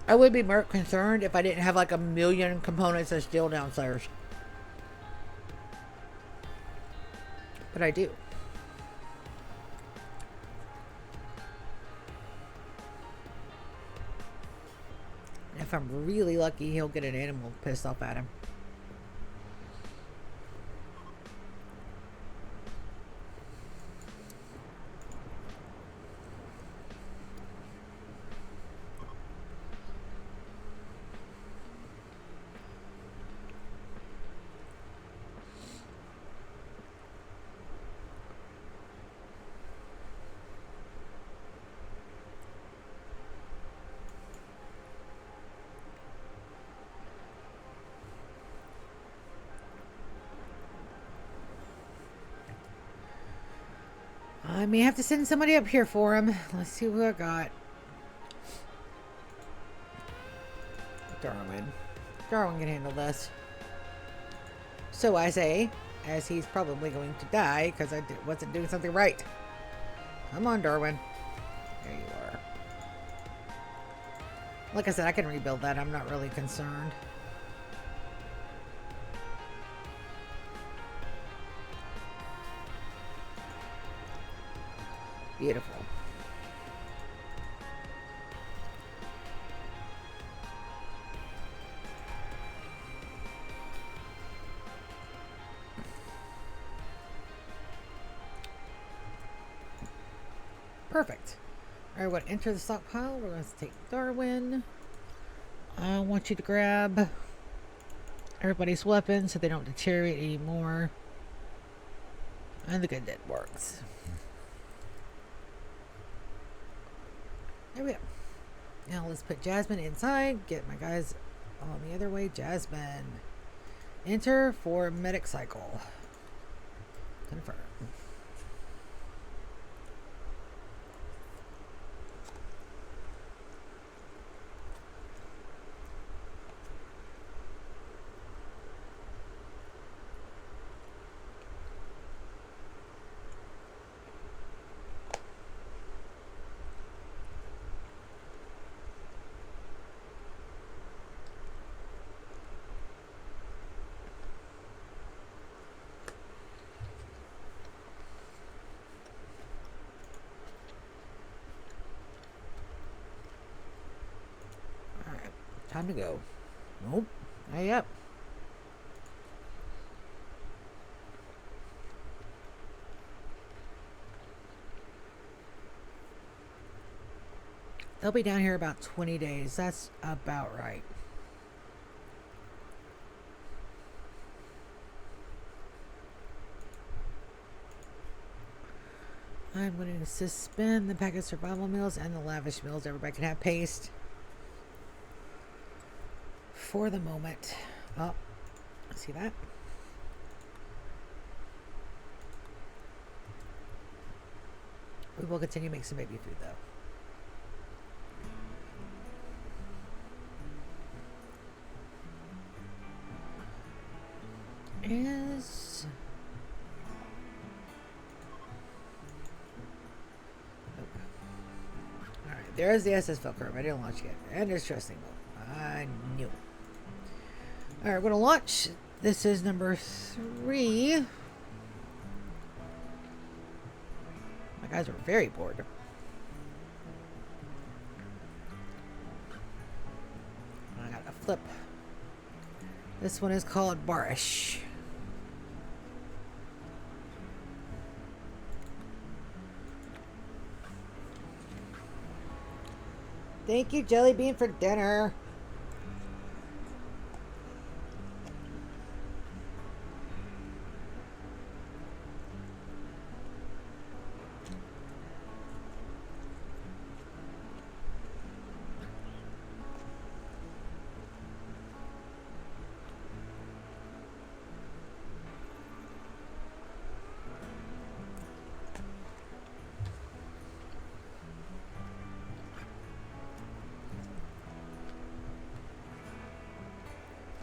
I would be more concerned if I didn't have like a million components of steel downstairs. But I do. If I'm really lucky, he'll get an animal pissed off at him. I may have to send somebody up here for him. Let's see who I got. Darwin. Darwin can handle this. So I say, as he's probably going to die because I wasn't doing something right. Come on, Darwin. There you are. Like I said, I can rebuild that. I'm not really concerned. Beautiful. Perfect. Alright, we're going to enter the stockpile. We're going to take Darwin. I want you to grab everybody's weapons so they don't deteriorate anymore. And the good dead works. There we go. Now let's put Jasmine inside. Get my guys on the other way. Jasmine. Enter for medic cycle. Confirm. Time to go. Nope. Not yet. They'll be down here about 20 days. That's about right. I'm going to suspend the packet survival meals and the lavish meals. Everybody can have paste for the moment. Oh, see that? We will continue to make some baby food though. Is alright, there's the SS Velcro. I didn't launch yet. And there's trusting mode. I knew. Alright, we're gonna launch. This is number 3. My guys are very bored. I gotta flip. This one is called Barish. Thank you, Jelly Bean, for dinner.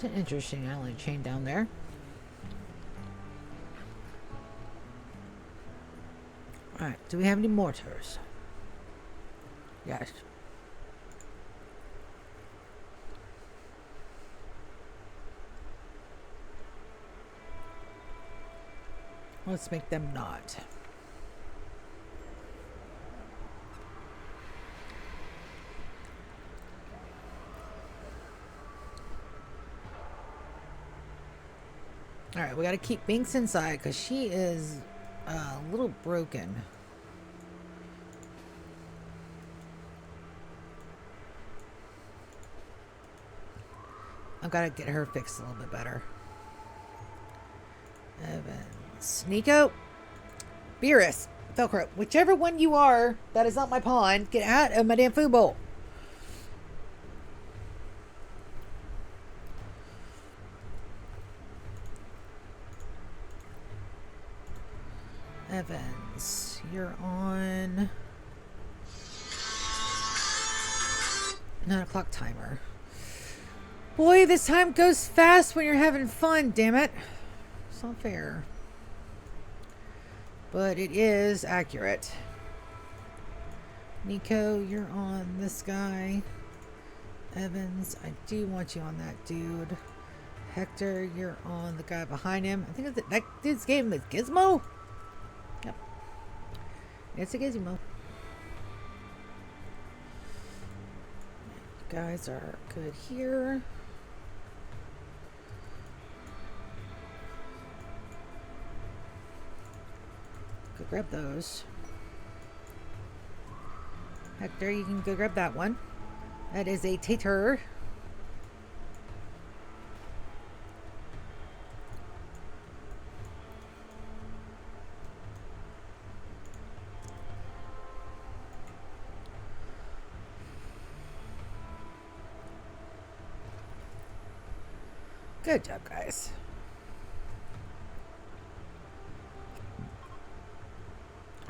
It's an interesting island chain down there. Alright, do we have any mortars? Yes. Let's make them not. Alright, we gotta keep Binks inside because she is a little broken. I've got to get her fixed a little bit better. Evans. Nico. Beerus. Velcro. Whichever one you are that is not my pawn, get out of my damn food bowl. Evans, you're on 9 o'clock timer. Boy, this time goes fast when you're having fun, damn it. It's not fair. But it is accurate. Nico, you're on this guy. Evans, I do want you on that dude. Hector, you're on the guy behind him. I think that dude's gave him the gizmo. Yep. It's a gizmo. You guys are good here. Go grab those. Hector, you can go grab that one. That is a tater. Good job, guys.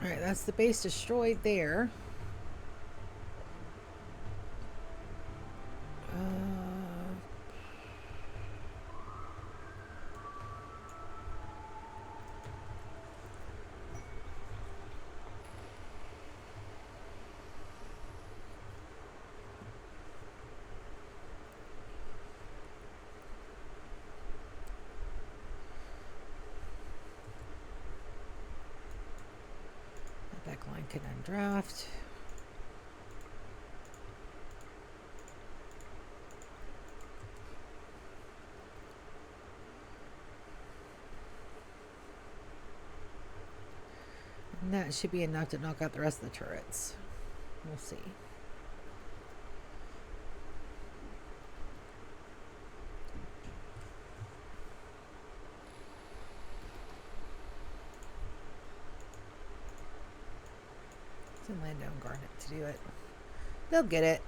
Alright, that's the base destroyed there. Backline can undraft. And that should be enough to knock out the rest of the turrets. We'll see. known Garnet to do it. They'll get it.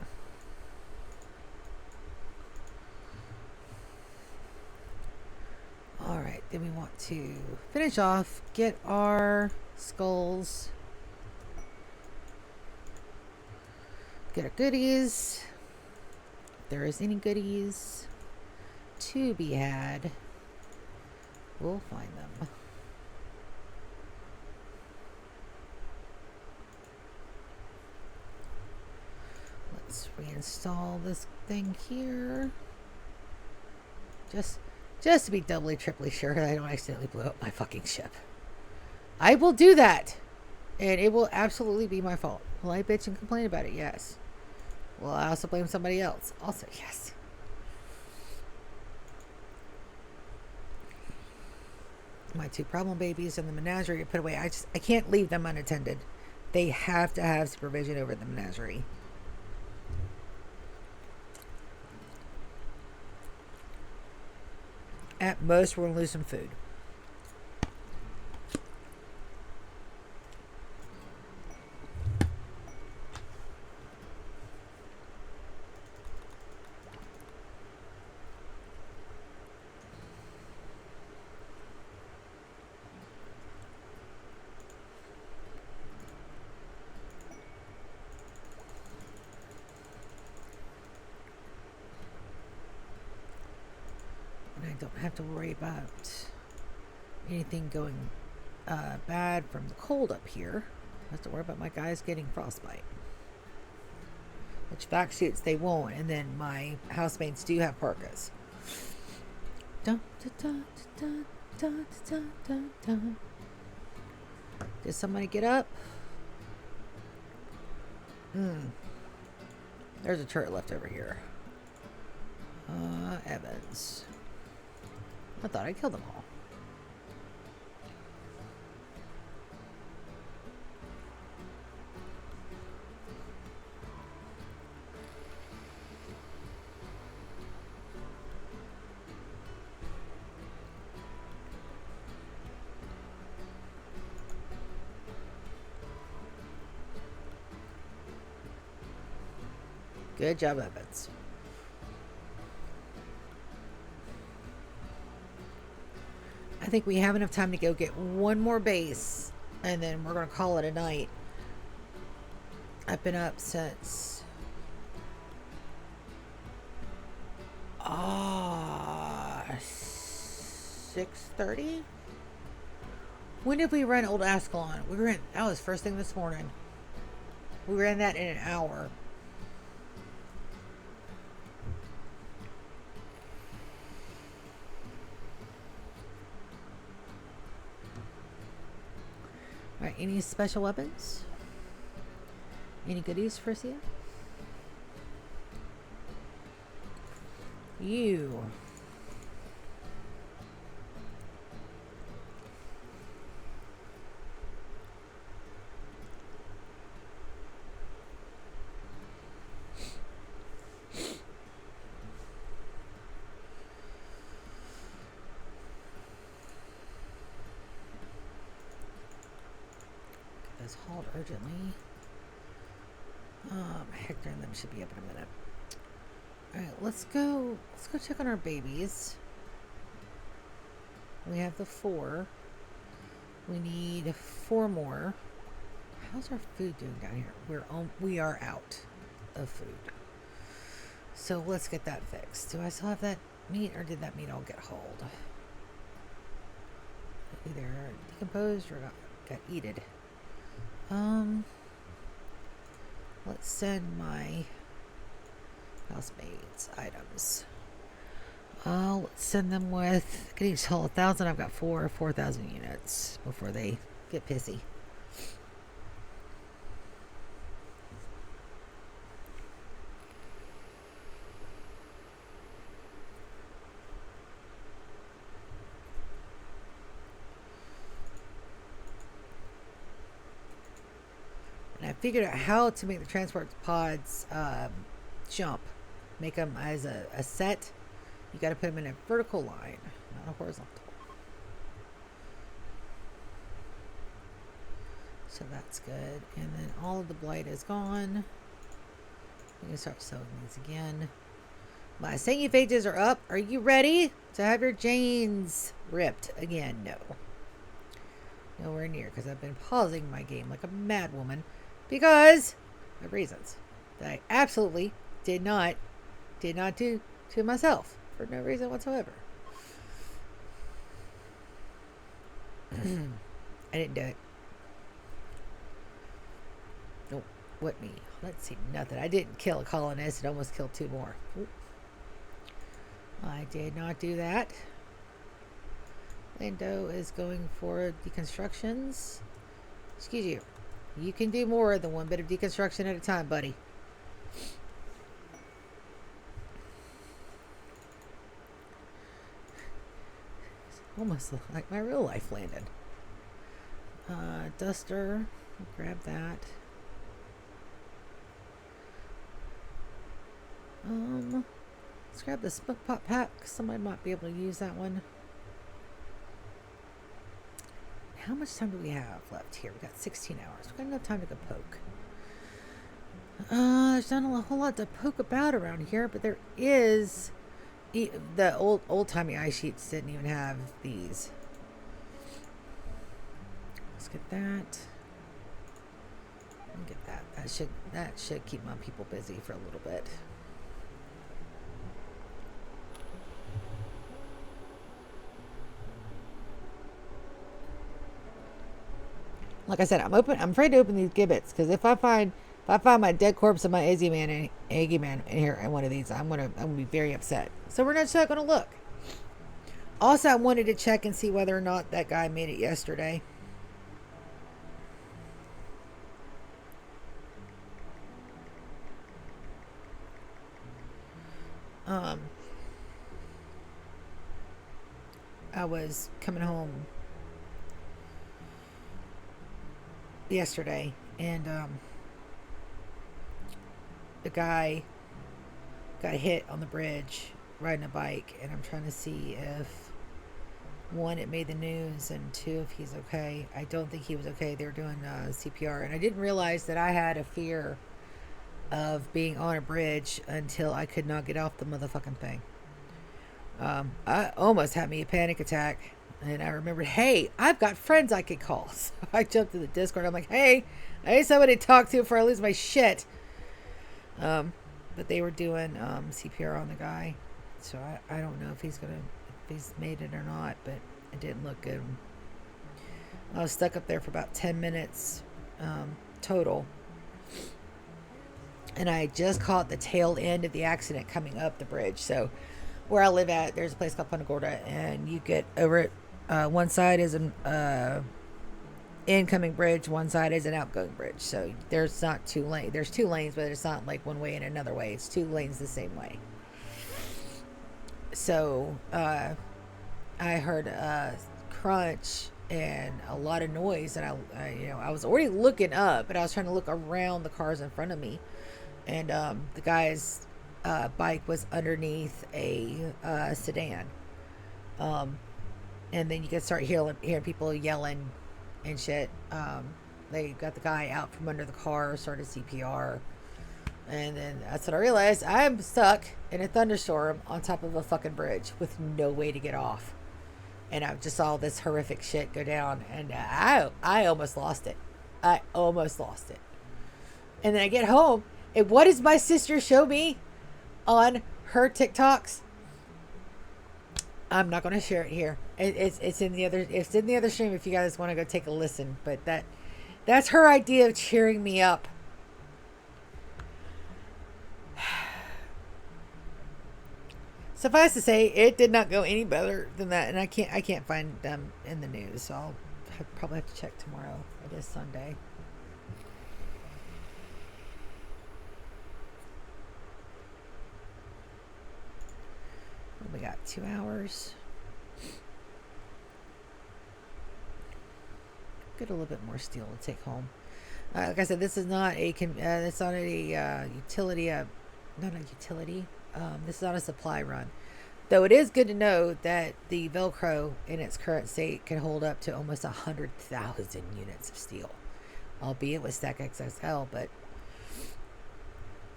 Alright, then we want to finish off, get our skulls, get our goodies. If there is any goodies to be had, we'll find them. Let's reinstall this thing here. Just to be doubly, triply sure that I don't accidentally blow up my fucking ship. I will do that. And it will absolutely be my fault. Will I bitch and complain about it? Yes. Will I also blame somebody else? Also, yes. My 2 problem babies and the menagerie are put away. I can't leave them unattended. They have to have supervision over the menagerie. At most, we're going to lose some food. Don't have to worry about anything going bad from the cold up here. I have to worry about my guys getting frostbite, which vac suits they won't, and then my housemates do have parkas. Dun, dun, dun, dun, dun, dun, dun. Did somebody get up? There's a turret left over here. Evans. I thought I killed them all. Good job, Evans. I think we have enough time to go get one more base, and then we're going to call it a night. I've been up since 6:30. When did we run Old Ascalon? That was first thing this morning. We ran that in an hour. Alright, any special weapons? Any goodies for Sia? You. This hauled urgently. Hector and them should be up in a minute. Alright, let's go check on our babies. We have the 4. We need 4 more. How's our food doing down here? We are out of food. So let's get that fixed. Do I still have that meat, or did that meat all get hauled? Either decomposed or got eaten. Let's send my housemates items. Let's send them with, can each haul 1,000. I've got 4,000 units before they get pissy. And I figured out how to make the transport pods jump. Make them as a set. You got to put them in a vertical line, not a horizontal. So So that's good. And then all of the blight is gone. I'm going to start sewing these again. My singing phages are up. Are you ready to have your chains ripped again? No. Nowhere near, because I've been pausing my game like a mad woman because of reasons that I absolutely did not do to myself for no reason whatsoever. I didn't do it. Nope. What me? Let's see. Nothing. I didn't kill a colonist. It almost killed 2 more. Oop. I did not do that. Lando is going for deconstructions. Excuse you. You can do more than one bit of deconstruction at a time, buddy. It's almost like my real life Landon. Duster. Grab that. Let's grab the smoke pot pack. Somebody might be able to use that one. How much time do we have left here? We got 16 hours. We got enough time to go poke. There's not a whole lot to poke about around here, but there is. The old timey ice sheets didn't even have these. Let's get that. And get that. That should keep my people busy for a little bit. Like I said, I'm afraid to open these gibbets because if I find my dead corpse of my Eggy man in here in one of these, I'm gonna be very upset. So we're not gonna look. Also, I wanted to check and see whether or not that guy made it yesterday. I was coming home yesterday and the guy got hit on the bridge riding a bike, and I'm trying to see if 1, it made the news, and 2, if he's okay. I don't think he was okay. They were doing CPR, and I didn't realize that I had a fear of being on a bridge until I could not get off the motherfucking thing. I almost had me a panic attack. And I remembered, hey, I've got friends I could call. So I jumped to the Discord. I'm like, hey, I need somebody to talk to before I lose my shit. But they were doing CPR on the guy. So I don't know if he's made it or not. But it didn't look good. I was stuck up there for about 10 minutes total. And I just caught the tail end of the accident coming up the bridge. So where I live at, there's a place called Punta Gorda. And you get over it. One side is an incoming bridge, one side is an outgoing bridge. So there's not 2 lanes. There's 2 lanes, but it's not like one way and another way. It's 2 lanes the same way. So I heard a crunch and a lot of noise, and I was already looking up, but I was trying to look around the cars in front of me, and the guy's bike was underneath a sedan. And then you can start hearing people yelling and shit. They got the guy out from under the car, started CPR. And then that's when I realized I'm stuck in a thunderstorm on top of a fucking bridge with no way to get off. And I just saw this horrific shit go down. And I almost lost it. I almost lost it. And then I get home. And what does my sister show me on her TikToks? I'm not going to share it here. It's in the other stream if you guys want to go take a listen. But that's her idea of cheering me up. Suffice to say, it did not go any better than that, and I can't find them in the news. So I'll probably have to check tomorrow. It is Sunday. We got 2 hours. Get a little bit more steel to take home. Like I said, this is not a it's not a utility. Not a utility. This is not a supply run. Though it is good to know that the Velcro in its current state can hold up to almost 100,000 units of steel. albeit with Stack XXL, but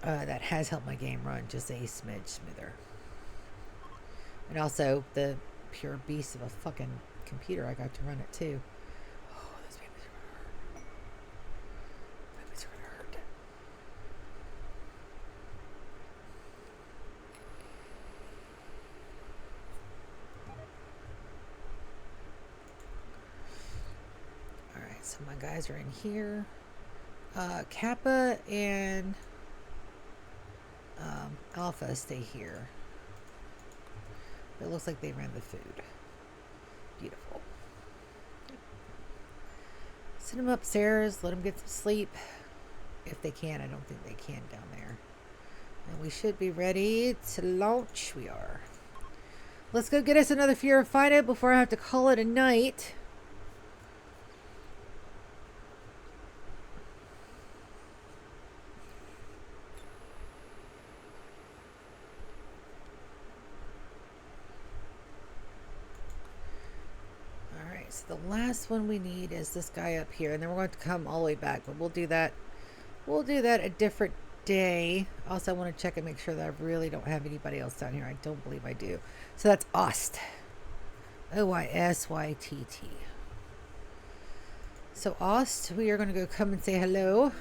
that has helped my game run just a smidge smoother. And also the pure beast of a fucking computer, I got to run it too. Oh, those babies are gonna hurt. Babies are gonna hurt. Alright, so my guys are in here. Kappa and Alpha stay here. It looks like they ran the food. Beautiful. Send them upstairs. Let them get some sleep. If they can. I don't think they can down there. And we should be ready to launch. We are. Let's go get us another Fear of Fido before I have to call it a night. So the last one we need is this guy up here, and then we're going to come all the way back, but we'll do that a different day. Also, I want to check and make sure that I really don't have anybody else down here. I don't believe I do. So that's Ost. Oysytt. So Ost, we are going to go come and say hello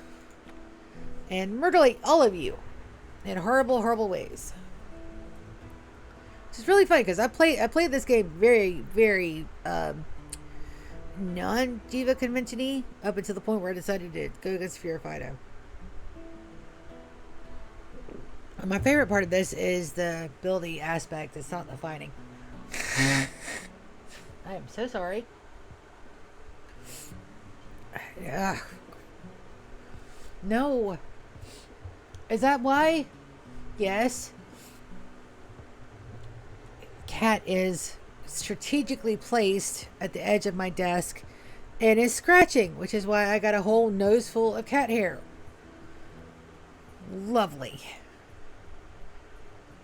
and mutilate all of you in horrible, horrible ways. Which is really funny because I played this game very, very non-Diva convention-y up until the point where I decided to go against Fear of Fido. My favorite part of this is the building aspect. It's not the fighting. I am so sorry. Yeah. No. Is that why? Yes. Cat is strategically placed at the edge of my desk and is scratching, which is why I got a whole nose full of cat hair. Lovely.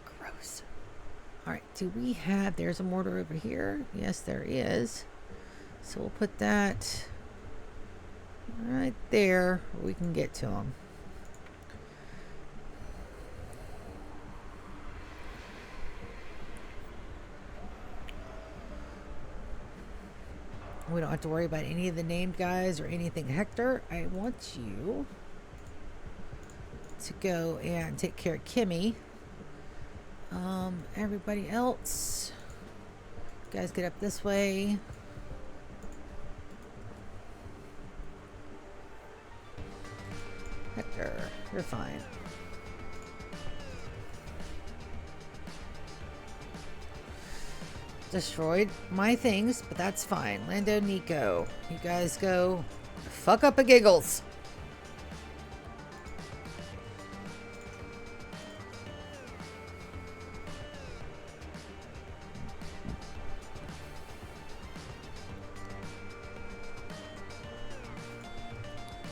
Gross. Alright, do we have... There's a mortar over here. Yes, there is. So we'll put that right there where we can get to them. We don't have to worry about any of the named guys or anything. Hector, I want you to go and take care of Kimmy. Everybody else, you guys get up this way. Hector, you're fine. Destroyed my things, but that's fine. Lando, Nico, you guys go fuck up a giggles.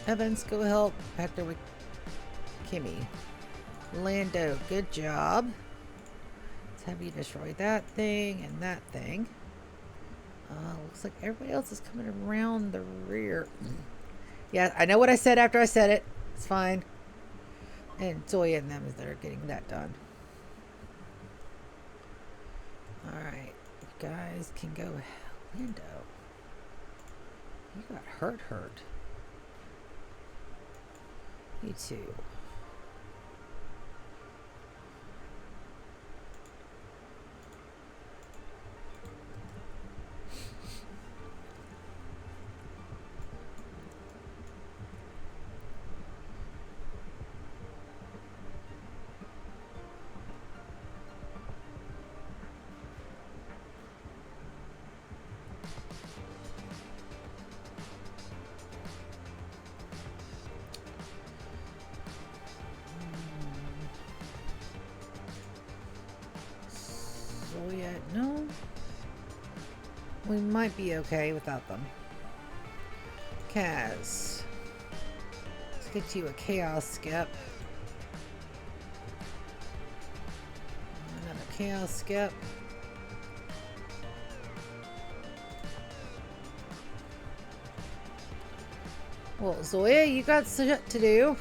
Evans, go help Hector with Kimmy. Lando, good job. Let's have you destroy that thing and that thing. Looks like everybody else is coming around the rear. Yeah, I know what I said after I said it. It's fine. And Zoya and them, they're getting that done. Alright. You guys can go. Lando. You got hurt. You too. No, we might be okay without them. Kaz, let's get you a chaos skip. Another chaos skip. Well, Zoya, you got shit to do.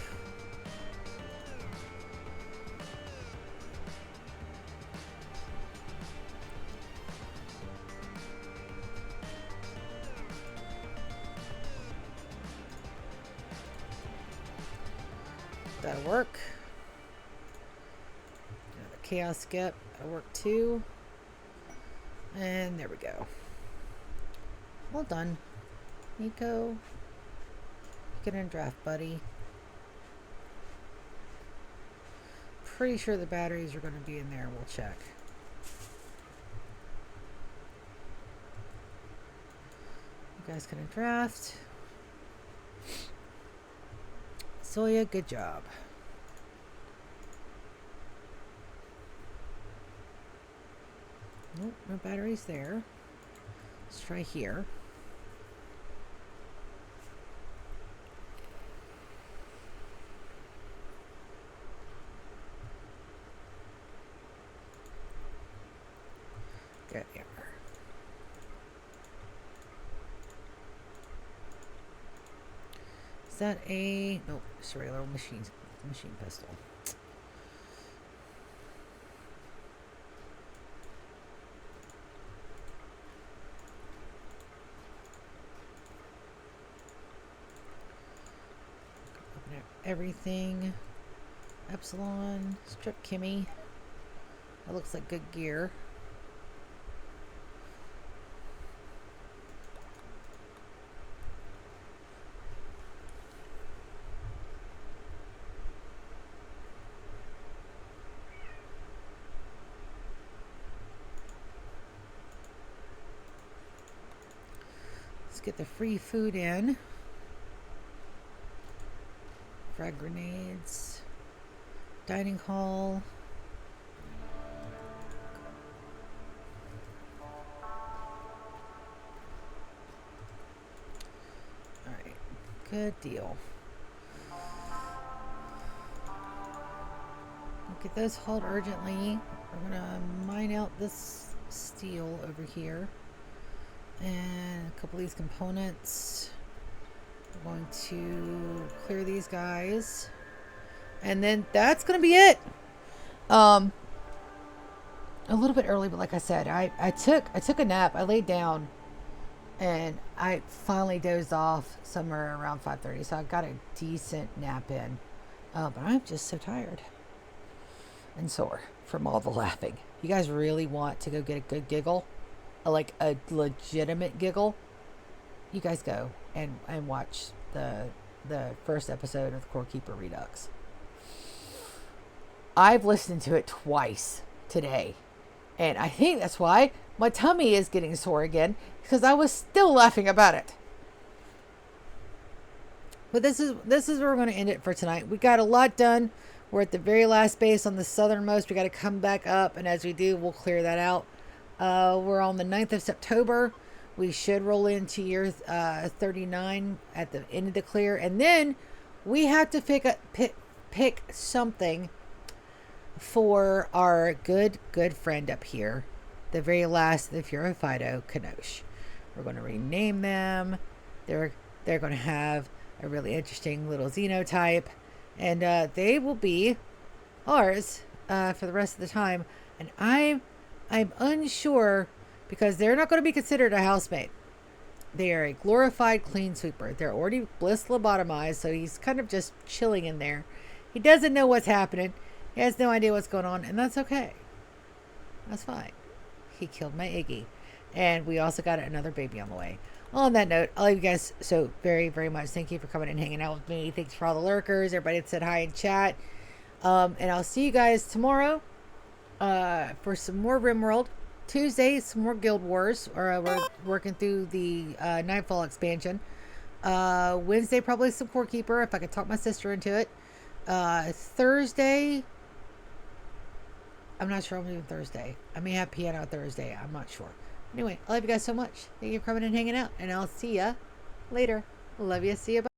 That'll work. Another chaos skip. That'll work too. And there we go. Well done. Nico. Get in draft, buddy. Pretty sure the batteries are going to be in there. We'll check. You guys can draft. Zoya, good job. Nope, no batteries there. Let's try here. Good there. Is that a... Nope, it's a regular machine pistol. Open up everything. Epsilon, strip Kimmy. That looks like good gear. Let's get the free food in. Frag grenades. Dining hall. Alright, good deal. Get those hauled urgently. We're gonna mine out this steel over here. And a couple of these components. We're going to clear these guys. And then that's going to be it. A little bit early, but like I said, I took a nap. I laid down and I finally dozed off somewhere around 5:30. So I got a decent nap in. But I'm just so tired and sore from all the laughing. You guys really want to go get a good giggle? Like a legitimate giggle? You guys go and watch the first episode of the Core Keeper Redux. I've listened to it twice today, and I think that's why my tummy is getting sore again, because I was still laughing about it. But this is where we're going to end it for tonight. We got a lot done. We're at the very last base on the southernmost. We got to come back up, and as we do, we'll clear that out. We're on the 9th of September. We should roll into year 39 at the end of the clear. And then we have to pick something for our good friend up here. The very last, the Furophyto Kanosh. We're going to rename them. They're going to have a really interesting little xenotype. And they will be ours for the rest of the time. And I'm unsure, because they're not going to be considered a housemate. They are a glorified clean sweeper. They're already bliss lobotomized, so he's kind of just chilling in there. He doesn't know what's happening. He has no idea what's going on, and that's okay. That's fine. He killed my Iggy. And we also got another baby on the way. On that note, I love you guys so very, very much. Thank you for coming and hanging out with me. Thanks for all the lurkers, everybody that said hi in chat. And I'll see you guys tomorrow for some more Rimworld. Tuesday, some more Guild Wars. We're working through the Nightfall expansion. Wednesday, probably some Core Keeper, if I could talk my sister into it. Thursday, I'm not sure I'm doing Thursday. I may have piano Thursday. I'm not sure. Anyway, I love you guys so much. Thank you for coming and hanging out. And I'll see ya later. Love you. See ya. Bye.